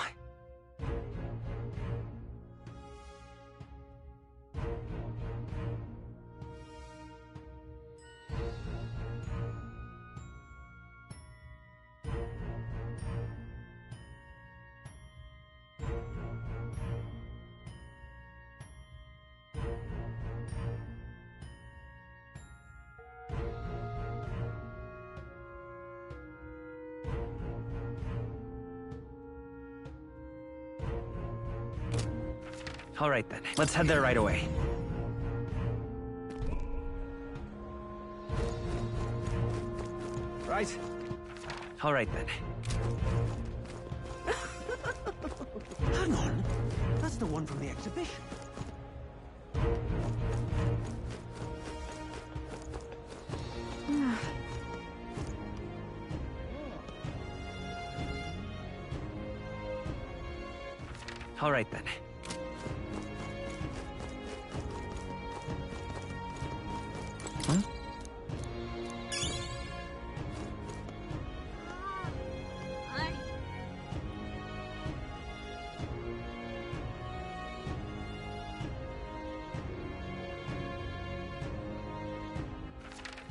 All right then. Let's head there right away. Right. All right then. Hang on. That's the one from the exhibition. All right then.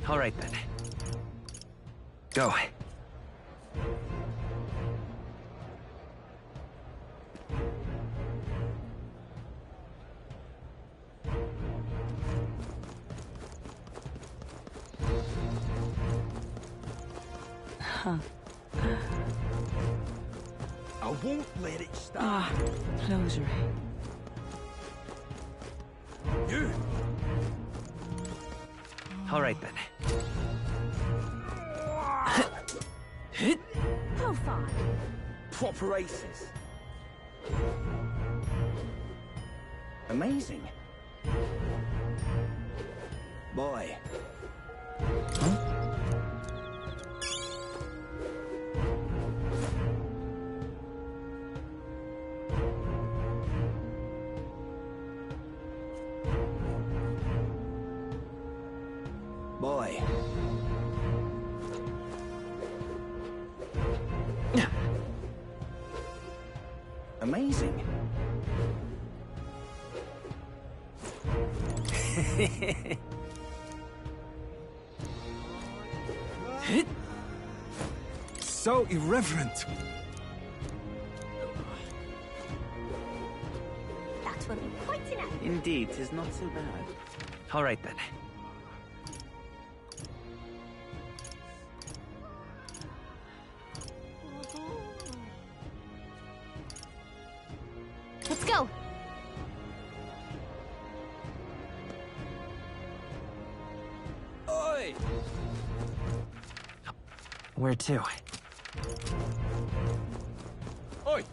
All right then. Go. Huh. I won't let it stop. Ah, closure. You! All right, then. How far? Proper aces. Amazing. Boy. Boy. Amazing. So irreverent. That will be quite enough. Indeed, 'tis not so bad. All right, then. Let's go. Oi! Where to? Oi!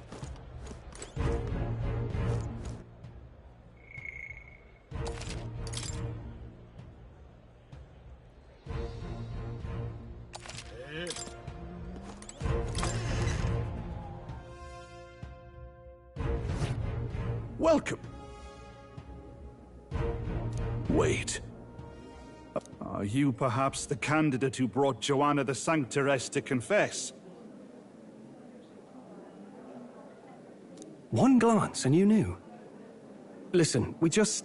Welcome. Wait. Are you perhaps the candidate who brought Joanna the Sanctoress to confess? One glance and you knew. Listen, we just...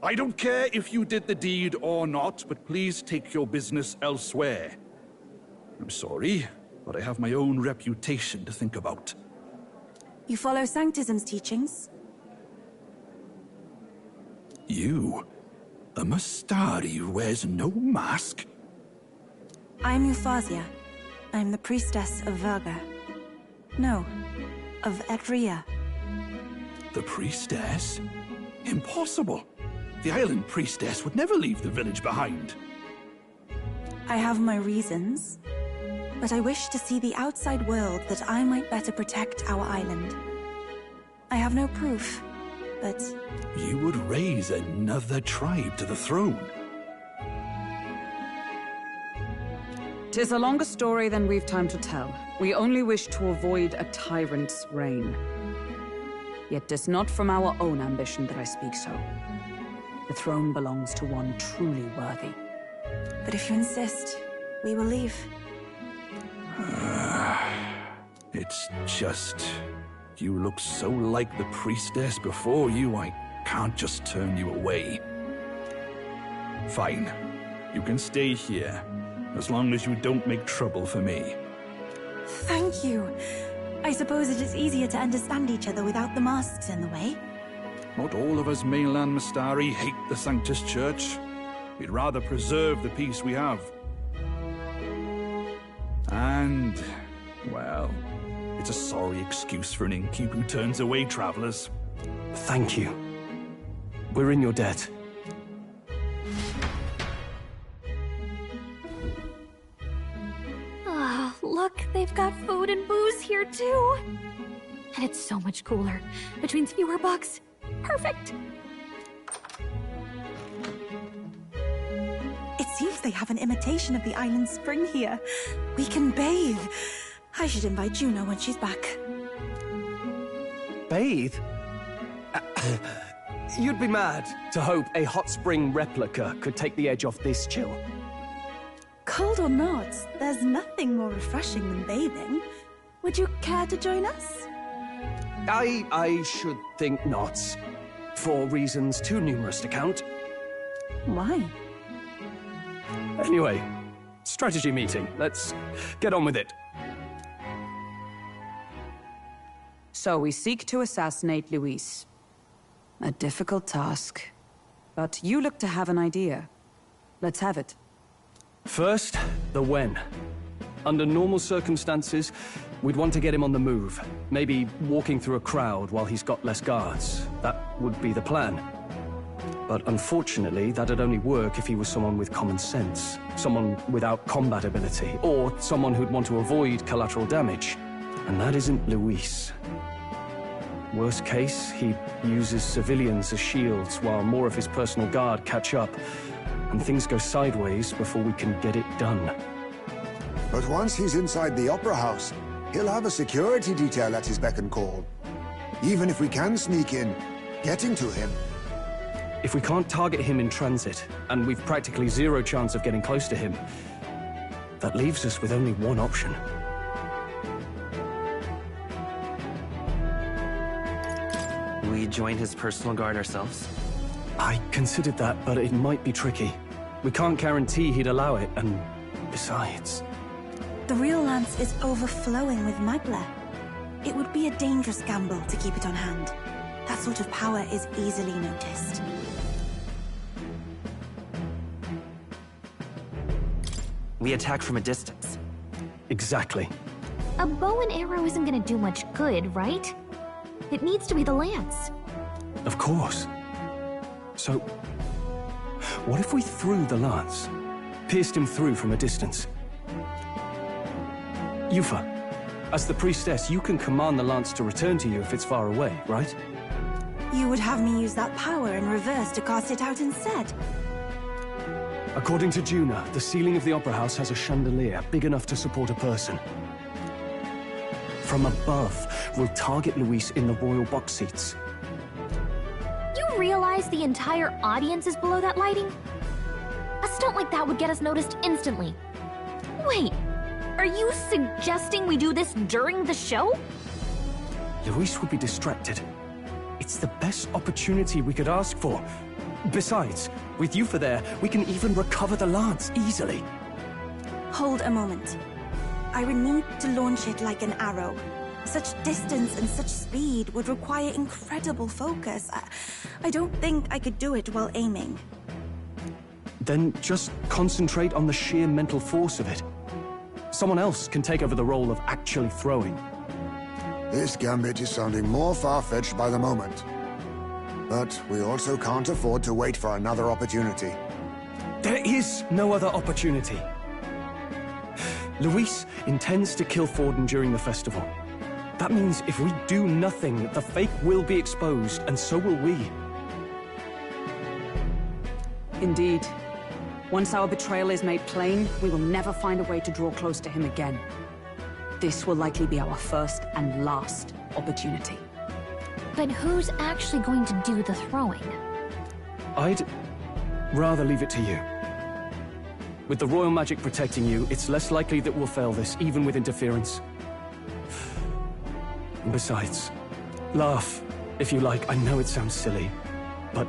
I don't care if you did the deed or not, but please take your business elsewhere. I'm sorry, but I have my own reputation to think about. You follow Sanctism's teachings? You? A Mastari who wears no mask? I'm Euphausia. I'm the priestess of Verga. No, of Edria. The priestess? Impossible! The island priestess would never leave the village behind. I have my reasons, but I wish to see the outside world that I might better protect our island. I have no proof, but... You would raise another tribe to the throne. 'Tis a longer story than we've time to tell. We only wish to avoid a tyrant's reign. Yet 'tis not from our own ambition that I speak so. The throne belongs to one truly worthy. But if you insist, we will leave. It's just... You look so like the priestess before you, I can't just turn you away. Fine. You can stay here, as long as you don't make trouble for me. Thank you. I suppose it is easier to understand each other without the masks in the way. Not all of us mainland Mastari hate the Sanctus Church. We'd rather preserve the peace we have. And, well, it's a sorry excuse for an innkeep who turns away travelers. Thank you. We're in your debt. Ah, look, they've got food and booze here too. And it's so much cooler. Which means fewer bugs. Perfect. It seems they have an imitation of the island spring here. We can bathe. I should invite Juno when she's back. Bathe? You'd be mad to hope a hot spring replica could take the edge off this chill. Cold or not, there's nothing more refreshing than bathing. Would you care to join us? I should think not. For reasons too numerous to count. Why? Anyway, strategy meeting. Let's get on with it. So we seek to assassinate Luis. A difficult task. But you look to have an idea. Let's have it. First, the when. Under normal circumstances, we'd want to get him on the move. Maybe walking through a crowd while he's got less guards. That would be the plan. But unfortunately, that'd only work if he was someone with common sense. Someone without combat ability. Or someone who'd want to avoid collateral damage. And that isn't Luis. Worst case, he uses civilians as shields while more of his personal guard catch up. And things go sideways before we can get it done. But once he's inside the Opera House, he'll have a security detail at his beck and call. Even if we can sneak in, getting to him. If we can't target him in transit, and we've practically zero chance of getting close to him, that leaves us with only one option. We join his personal guard ourselves? I considered that, but it might be tricky. We can't guarantee he'd allow it, and besides... The real lance is overflowing with Magla. It would be a dangerous gamble to keep it on hand. That sort of power is easily noticed. We attack from a distance. Exactly. A bow and arrow isn't gonna do much good, right? It needs to be the lance. Of course. So, what if we threw the lance? Pierced him through from a distance? Yufa, as the priestess, you can command the lance to return to you if it's far away, right? You would have me use that power in reverse to cast it out instead. According to Juna, the ceiling of the Opera House has a chandelier big enough to support a person. From above, we'll target Luis in the royal box seats. You realize the entire audience is below that lighting? A stunt like that would get us noticed instantly. Wait, are you suggesting we do this during the show? Luis would be distracted. It's the best opportunity we could ask for. Besides, with Yufa there, we can even recover the lance easily. Hold a moment. I would need to launch it like an arrow. Such distance and such speed would require incredible focus. I don't think I could do it while aiming. Then just concentrate on the sheer mental force of it. Someone else can take over the role of actually throwing. This gambit is sounding more far-fetched by the moment. But we also can't afford to wait for another opportunity. There is no other opportunity. Luis intends to kill Forden during the festival. That means if we do nothing, the fake will be exposed, and so will we. Indeed. Once our betrayal is made plain, we will never find a way to draw close to him again. This will likely be our first and last opportunity. But who's actually going to do the throwing? I'd rather leave it to you. With the royal magic protecting you, it's less likely that we'll fail this, even with interference. And besides, laugh, if you like. I know it sounds silly, but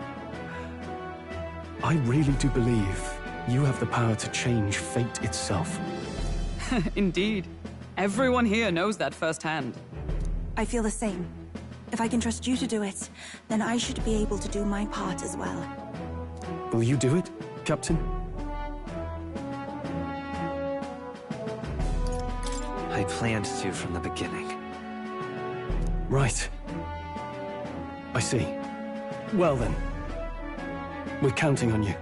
I really do believe you have the power to change fate itself. Indeed. Everyone here knows that firsthand. I feel the same. If I can trust you to do it, then I should be able to do my part as well. Will you do it, Captain? I planned to from the beginning. Right. I see. Well then, we're counting on you.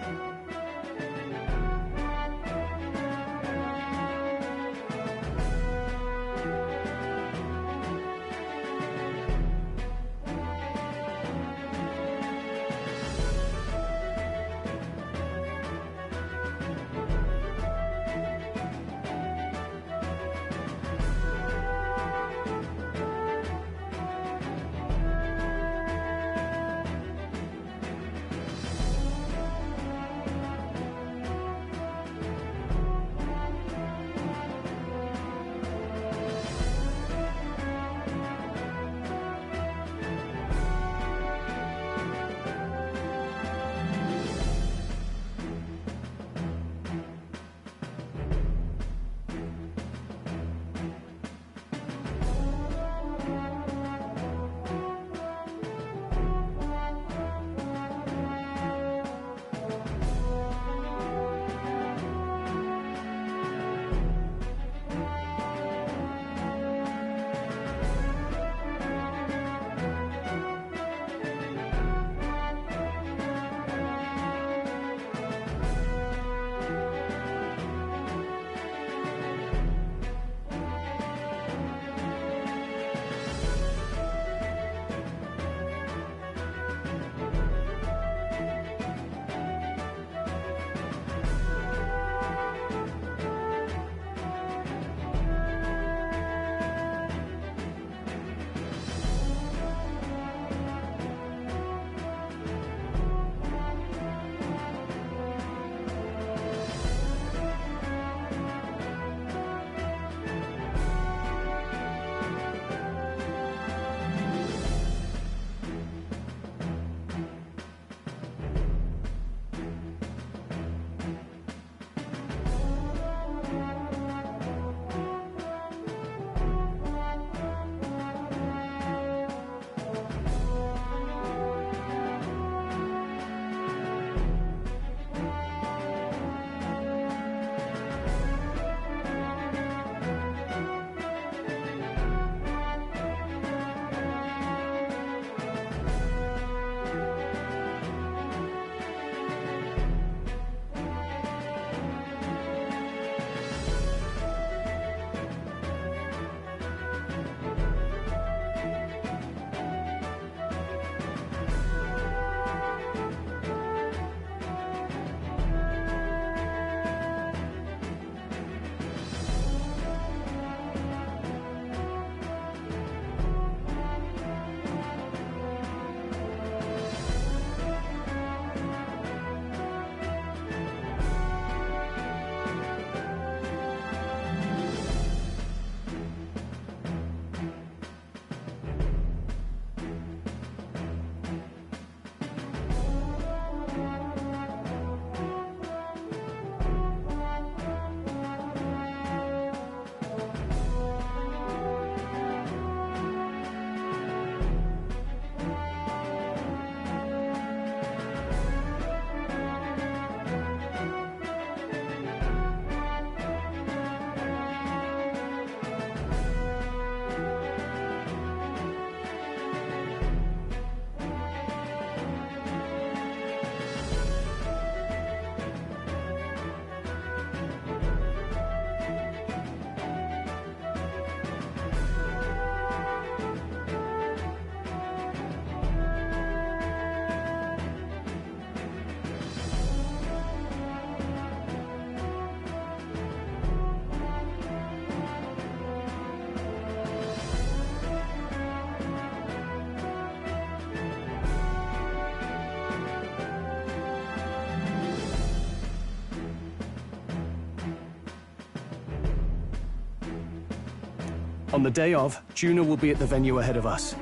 On the day of, Juna will be at the venue ahead of us.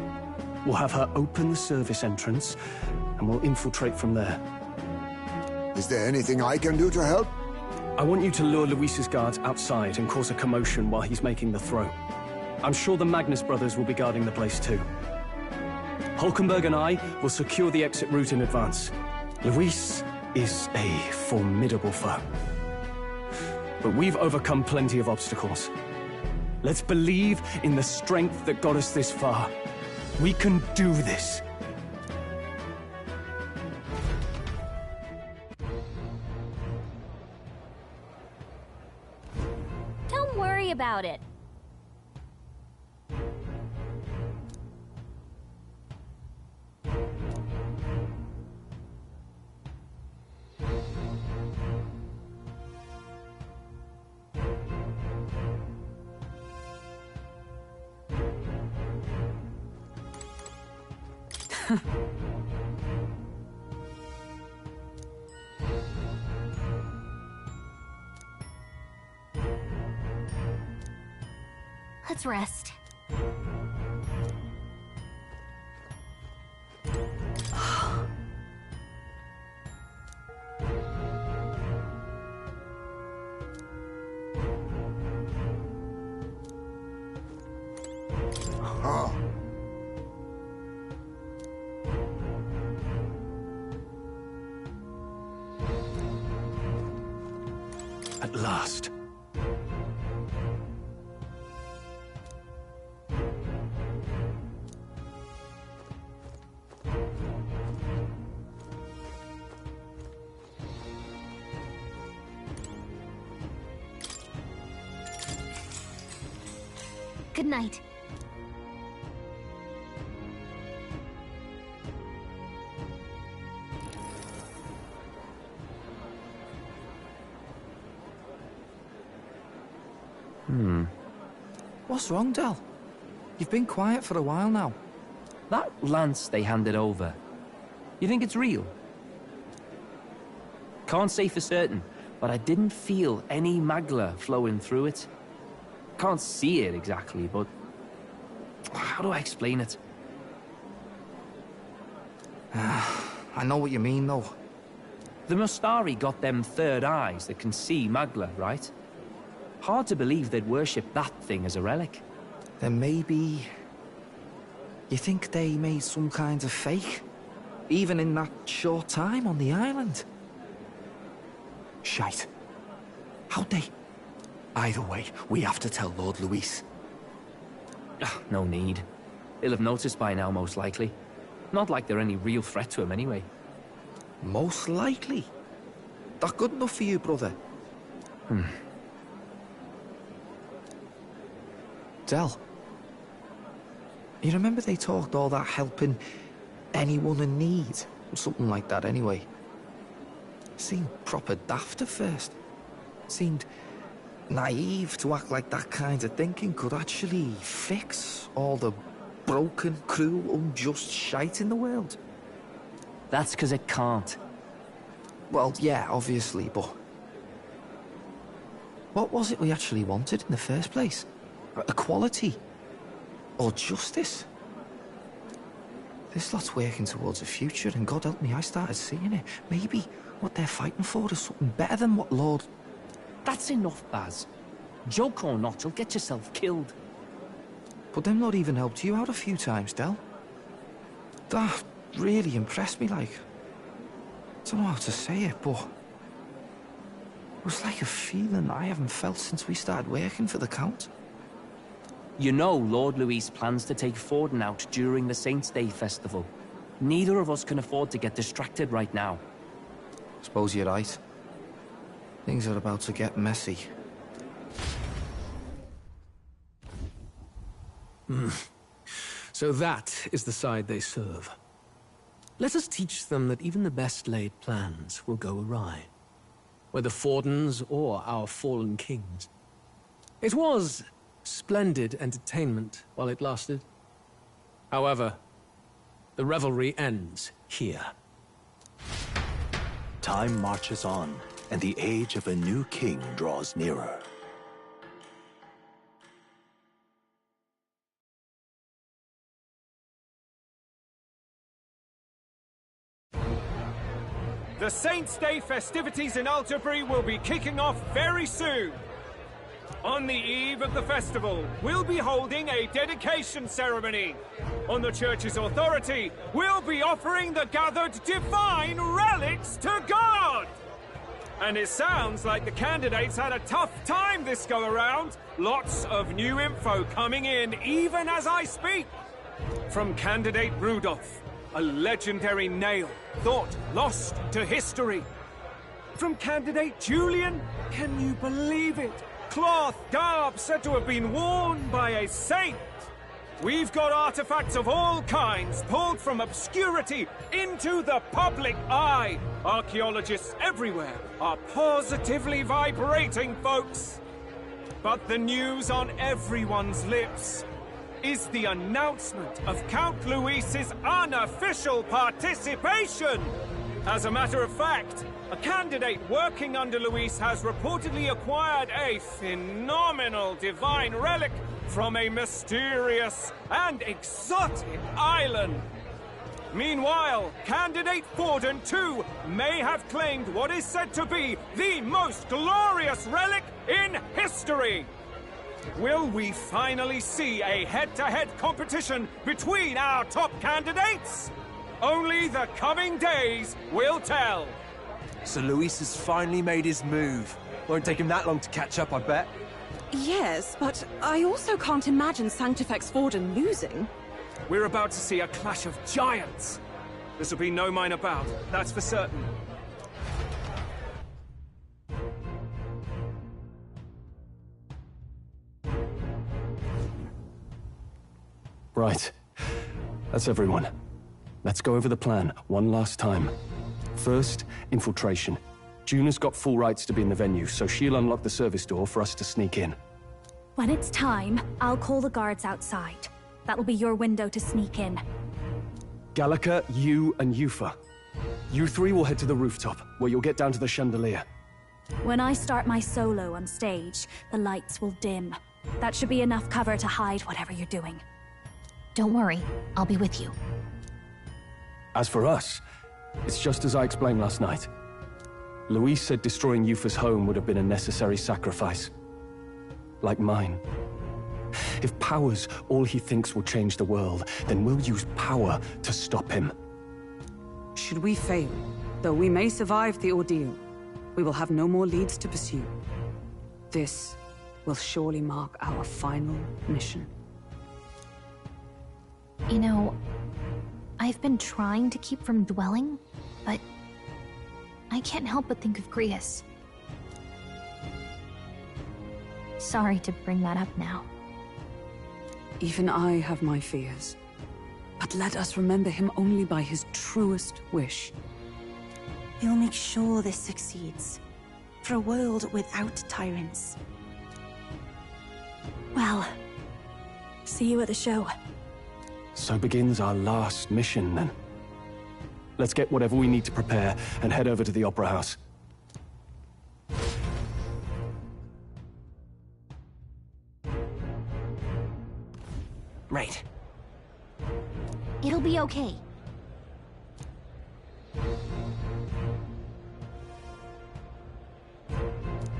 We'll have her open the service entrance, and we'll infiltrate from there. Is there anything I can do to help? I want you to lure Luis's guards outside and cause a commotion while he's making the throw. I'm sure the Magnus brothers will be guarding the place too. Hulkenberg and I will secure the exit route in advance. Luis is a formidable foe. But we've overcome plenty of obstacles. Let's believe in the strength that got us this far. We can do this. Don't worry about it. Let's rest. At last. Good night. What's wrong, Del? You've been quiet for a while now. That lance they handed over, you think it's real? Can't say for certain, but I didn't feel any magla flowing through it. Can't see it exactly, but how do I explain it? I know what you mean, though. The Mustari got them third eyes that can see magla, right? Hard to believe they'd worship that thing as a relic. Then maybe... You think they made some kind of fake? Even in that short time on the island? Shite. How'd they... Either way, we have to tell Lord Luis. No need. He'll have noticed by now, most likely. Not like they're any real threat to him anyway. Most likely? That good enough for you, brother? Del, you remember they talked all that helping anyone in need? Or something like that, anyway. Seemed proper daft at first. Seemed naive to act like that kind of thinking could actually fix all the broken, cruel, unjust shite in the world. That's because it can't. Well, yeah, obviously, but... What was it we actually wanted in the first place? Equality? Or justice? This lot's working towards a future, and God help me, I started seeing it. Maybe what they're fighting for is something better than what Lord... That's enough, Baz. Joke or not, you'll get yourself killed. But them not even helped you out a few times, Del. That really impressed me, like... I don't know how to say it, but... It was like a feeling I haven't felt since we started working for the Count. You know Lord Luis plans to take Forden out during the Saints' Day festival. Neither of us can afford to get distracted right now. Suppose you're right. Things are about to get messy. So that is the side they serve. Let us teach them that even the best laid plans will go awry. Whether Forden's or our fallen kings. It was splendid entertainment while it lasted. However, the revelry ends here. Time marches on, and the age of a new king draws nearer. The Saints' Day festivities in Alterbury will be kicking off very soon. On the eve of the festival, we'll be holding a dedication ceremony. On the church's authority, we'll be offering the gathered divine relics to God! And it sounds like the candidates had a tough time this go-around. Lots of new info coming in, even as I speak. From candidate Rudolph, a legendary nail, thought lost to history. From candidate Julian, can you believe it? Cloth garb said to have been worn by a saint. We've got artifacts of all kinds pulled from obscurity into the public eye. Archaeologists everywhere are positively vibrating, folks. But the news on everyone's lips is the announcement of Count Luis's unofficial participation. As a matter of fact, a candidate working under Luis has reportedly acquired a phenomenal divine relic from a mysterious and exotic island. Meanwhile, candidate Forden, too, may have claimed what is said to be the most glorious relic in history. Will we finally see a head-to-head competition between our top candidates? Only the coming days will tell. So Luis has finally made his move. Won't take him that long to catch up, I bet. Yes, but I also can't imagine Sanctifex Forden losing. We're about to see a clash of giants. This will be no minor bout, that's for certain. Right. That's everyone. Let's go over the plan one last time. First, infiltration. Juna's got full rights to be in the venue, so she'll unlock the service door for us to sneak in. When it's time, I'll call the guards outside. That'll be your window to sneak in. Gallica, you and Yufa. You three will head to the rooftop, where you'll get down to the chandelier. When I start my solo on stage, the lights will dim. That should be enough cover to hide whatever you're doing. Don't worry, I'll be with you. As for us, it's just as I explained last night. Luis said destroying Yufa's home would have been a necessary sacrifice. Like mine. If power's all he thinks will change the world, then we'll use power to stop him. Should we fail, though we may survive the ordeal, we will have no more leads to pursue. This will surely mark our final mission. You know, I've been trying to keep from dwelling, but I can't help but think of Grius. Sorry to bring that up now. Even I have my fears. But let us remember him only by his truest wish. We'll make sure this succeeds. For a world without tyrants. Well, see you at the show. So begins our last mission, then. Let's get whatever we need to prepare and head over to the Opera House. Right. It'll be okay.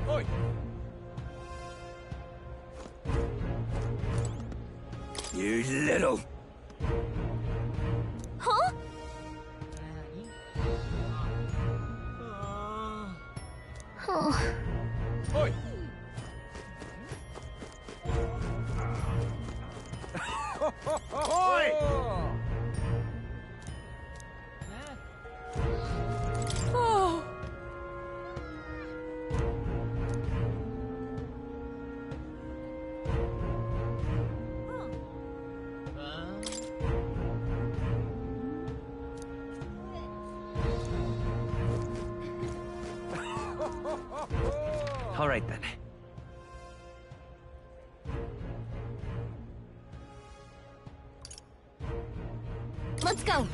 Oi! You little... Huh? Oh. Oi! Oi! Oh! All right, then. Let's go!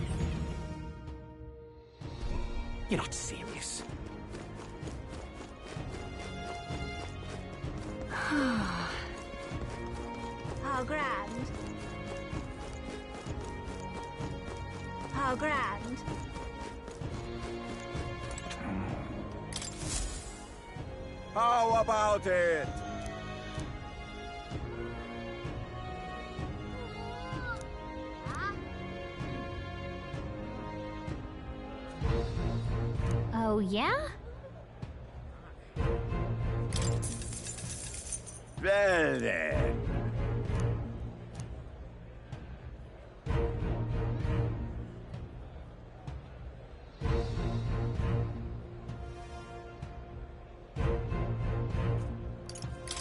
You're not serious. How grand. How grand. How about it? Oh, yeah? Well then.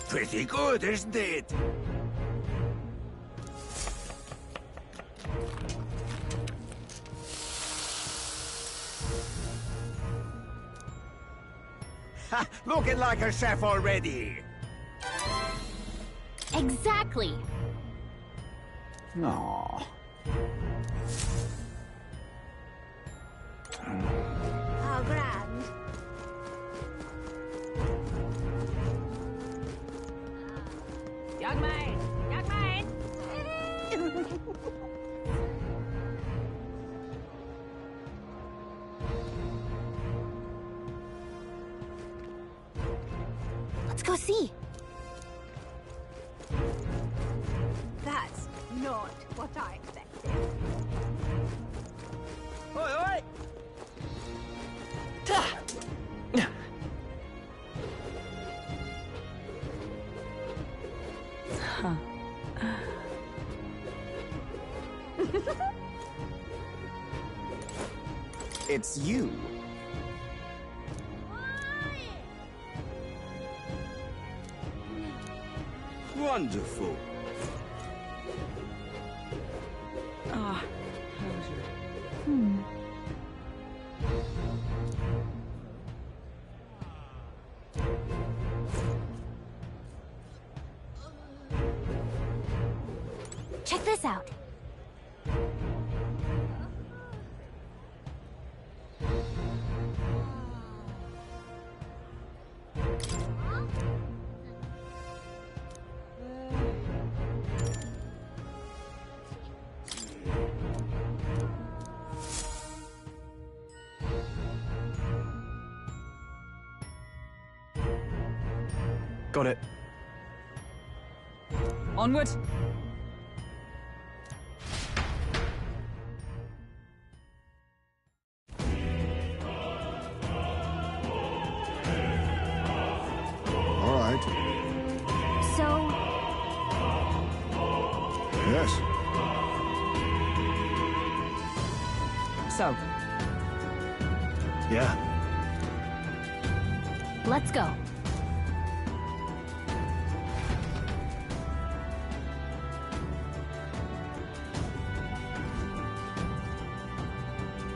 Pretty good, isn't it? Ha! Looking like a chef already. Exactly. Aww. How grand. Young man! Young man! Let's go see. That's not what I expected. Oi, oi! Huh. It's you. Wonderful. Ah, how was your... Check this out. Got it. Onward! All right. So, Yes. So, Yeah. let's go.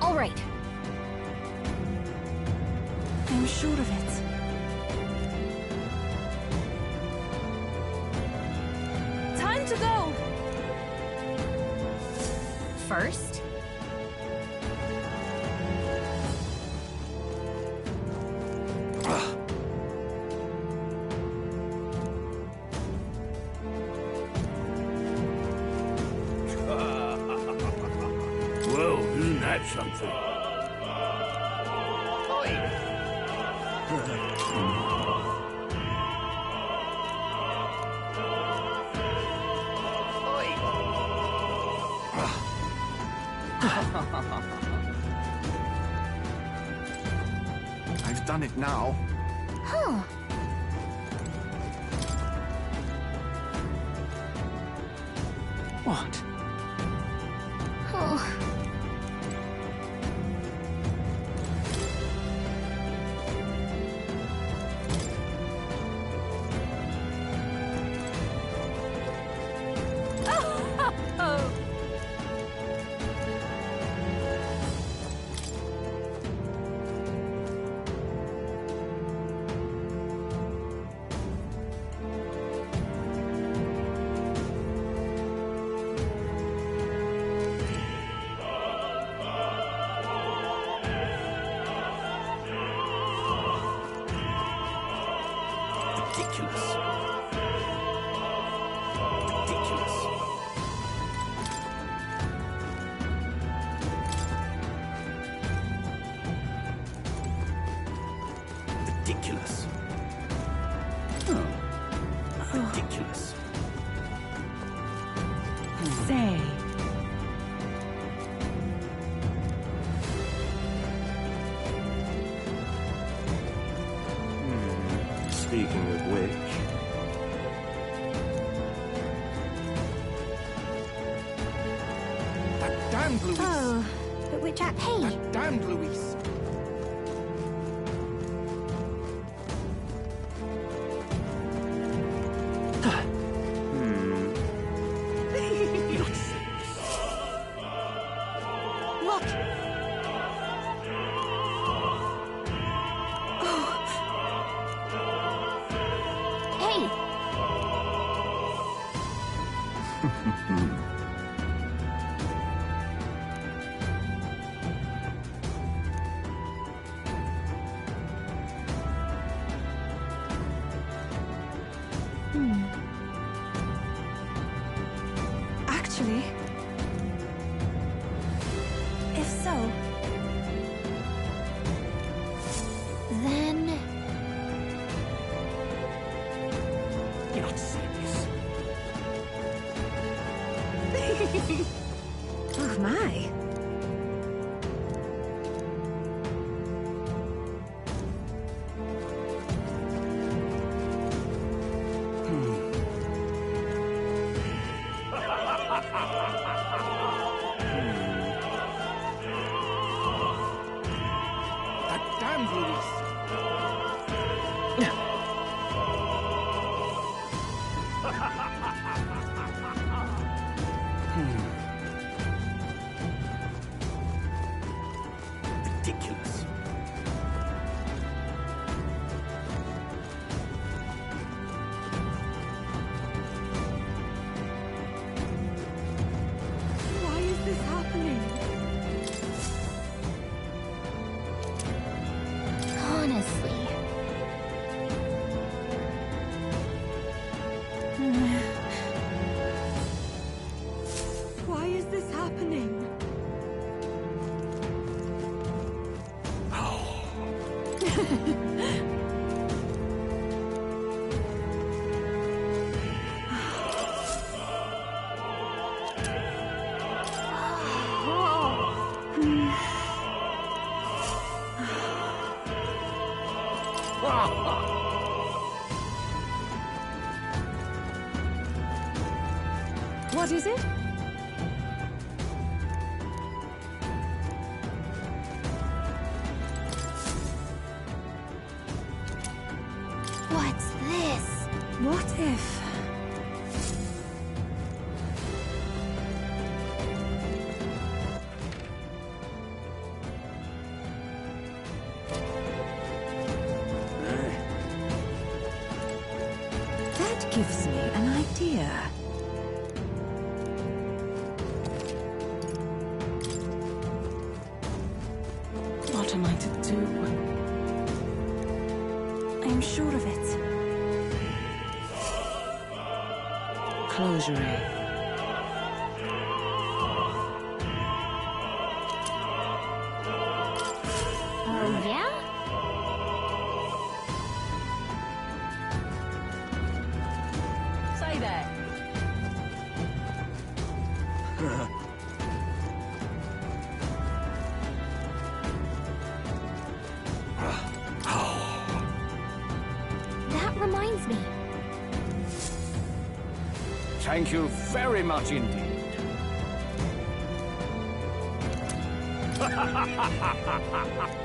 All right. I'm sure of it. Time to go! First, Well, isn't that something? I've done it now. huh? What? Oh. Ridiculous. Ridiculous. Ridiculous. Speaking of which... That damned Louise! Oh, but which act? Hey! That damned Louise! Look! Hey! Actually, if so, Then... You're not serious. oh my. That damned Louise! Ridiculous. Why is this happening? Honestly. Why is this happening? What is it? What's this? What if... That gives me an idea. What am I to do? I'm sure of it. Closure. Oh, yeah? Say that. That reminds me. Thank you very much indeed.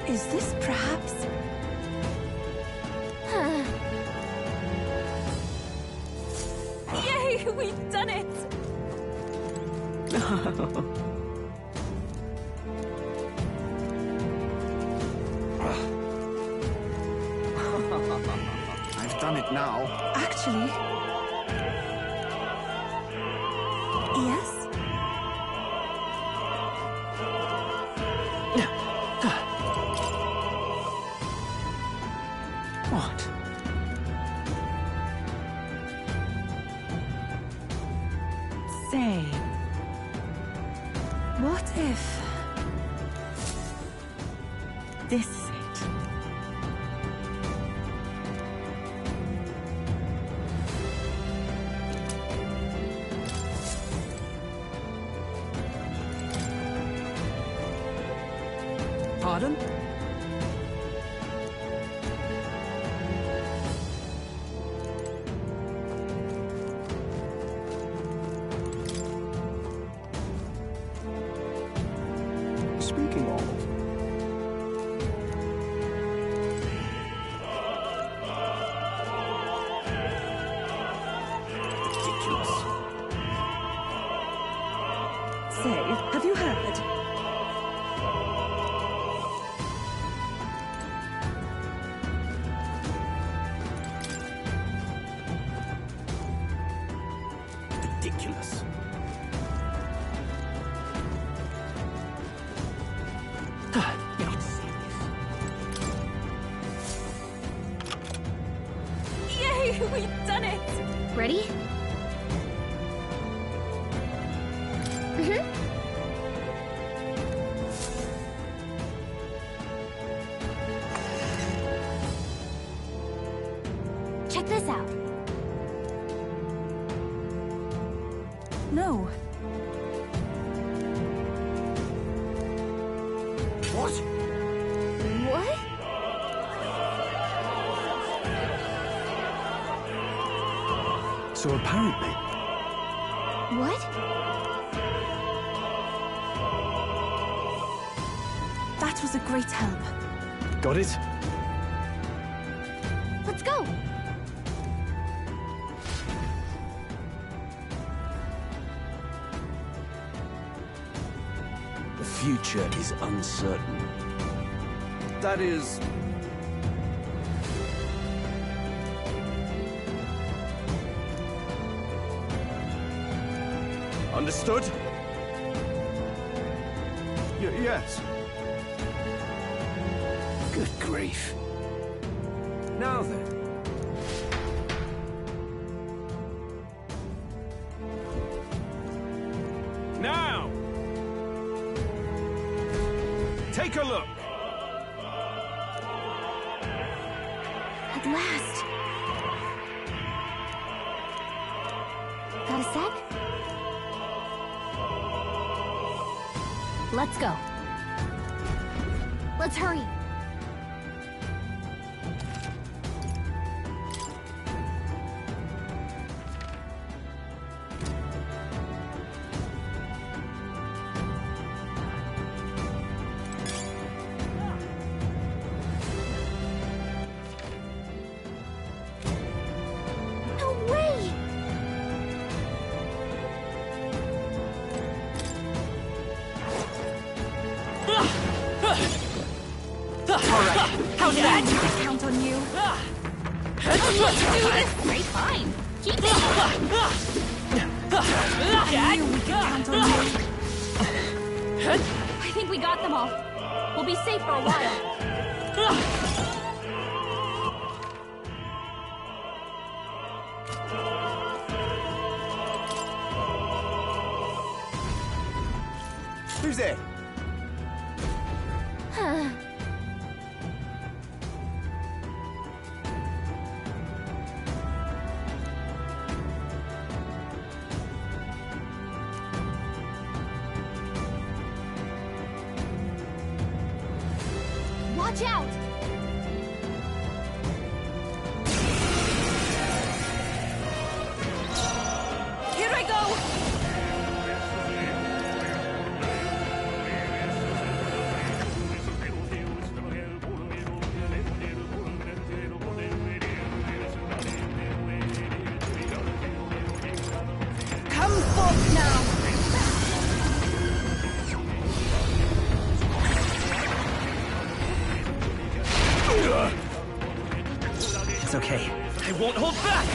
Is this perhaps... Yay, we've done it! I've done it now. Actually... Yes? What? Say... What if... This is it? Pardon? speaking of? Say, have you heard? Ridiculous. You're not serious. Yay, we've done it! Ready? Mm-hmm. Check this out. No. What? What? So apparently... What? That was a great help. Got it? Let's go! The future is uncertain. That is... Understood? Yes. Good grief. Now then. Now! Take a look! At last! Got a sec? Let's go. Let's hurry. No way! Alright, how's that? We can count on you. Do this! Great, fine. Keep it! I knew we could count on you. I think we got them all. We'll be safe for a while. Who's there? Huh. Watch out! Here I go! Come forth now! It's okay. I won't hold back!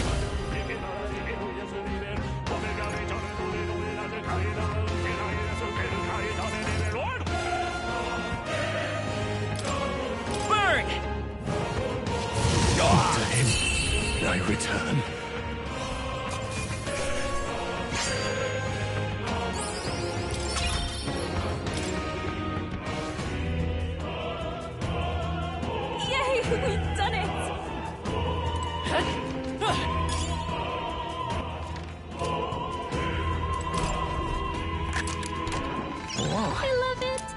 Burn! To him, I return. Yay, we've done it! I love it!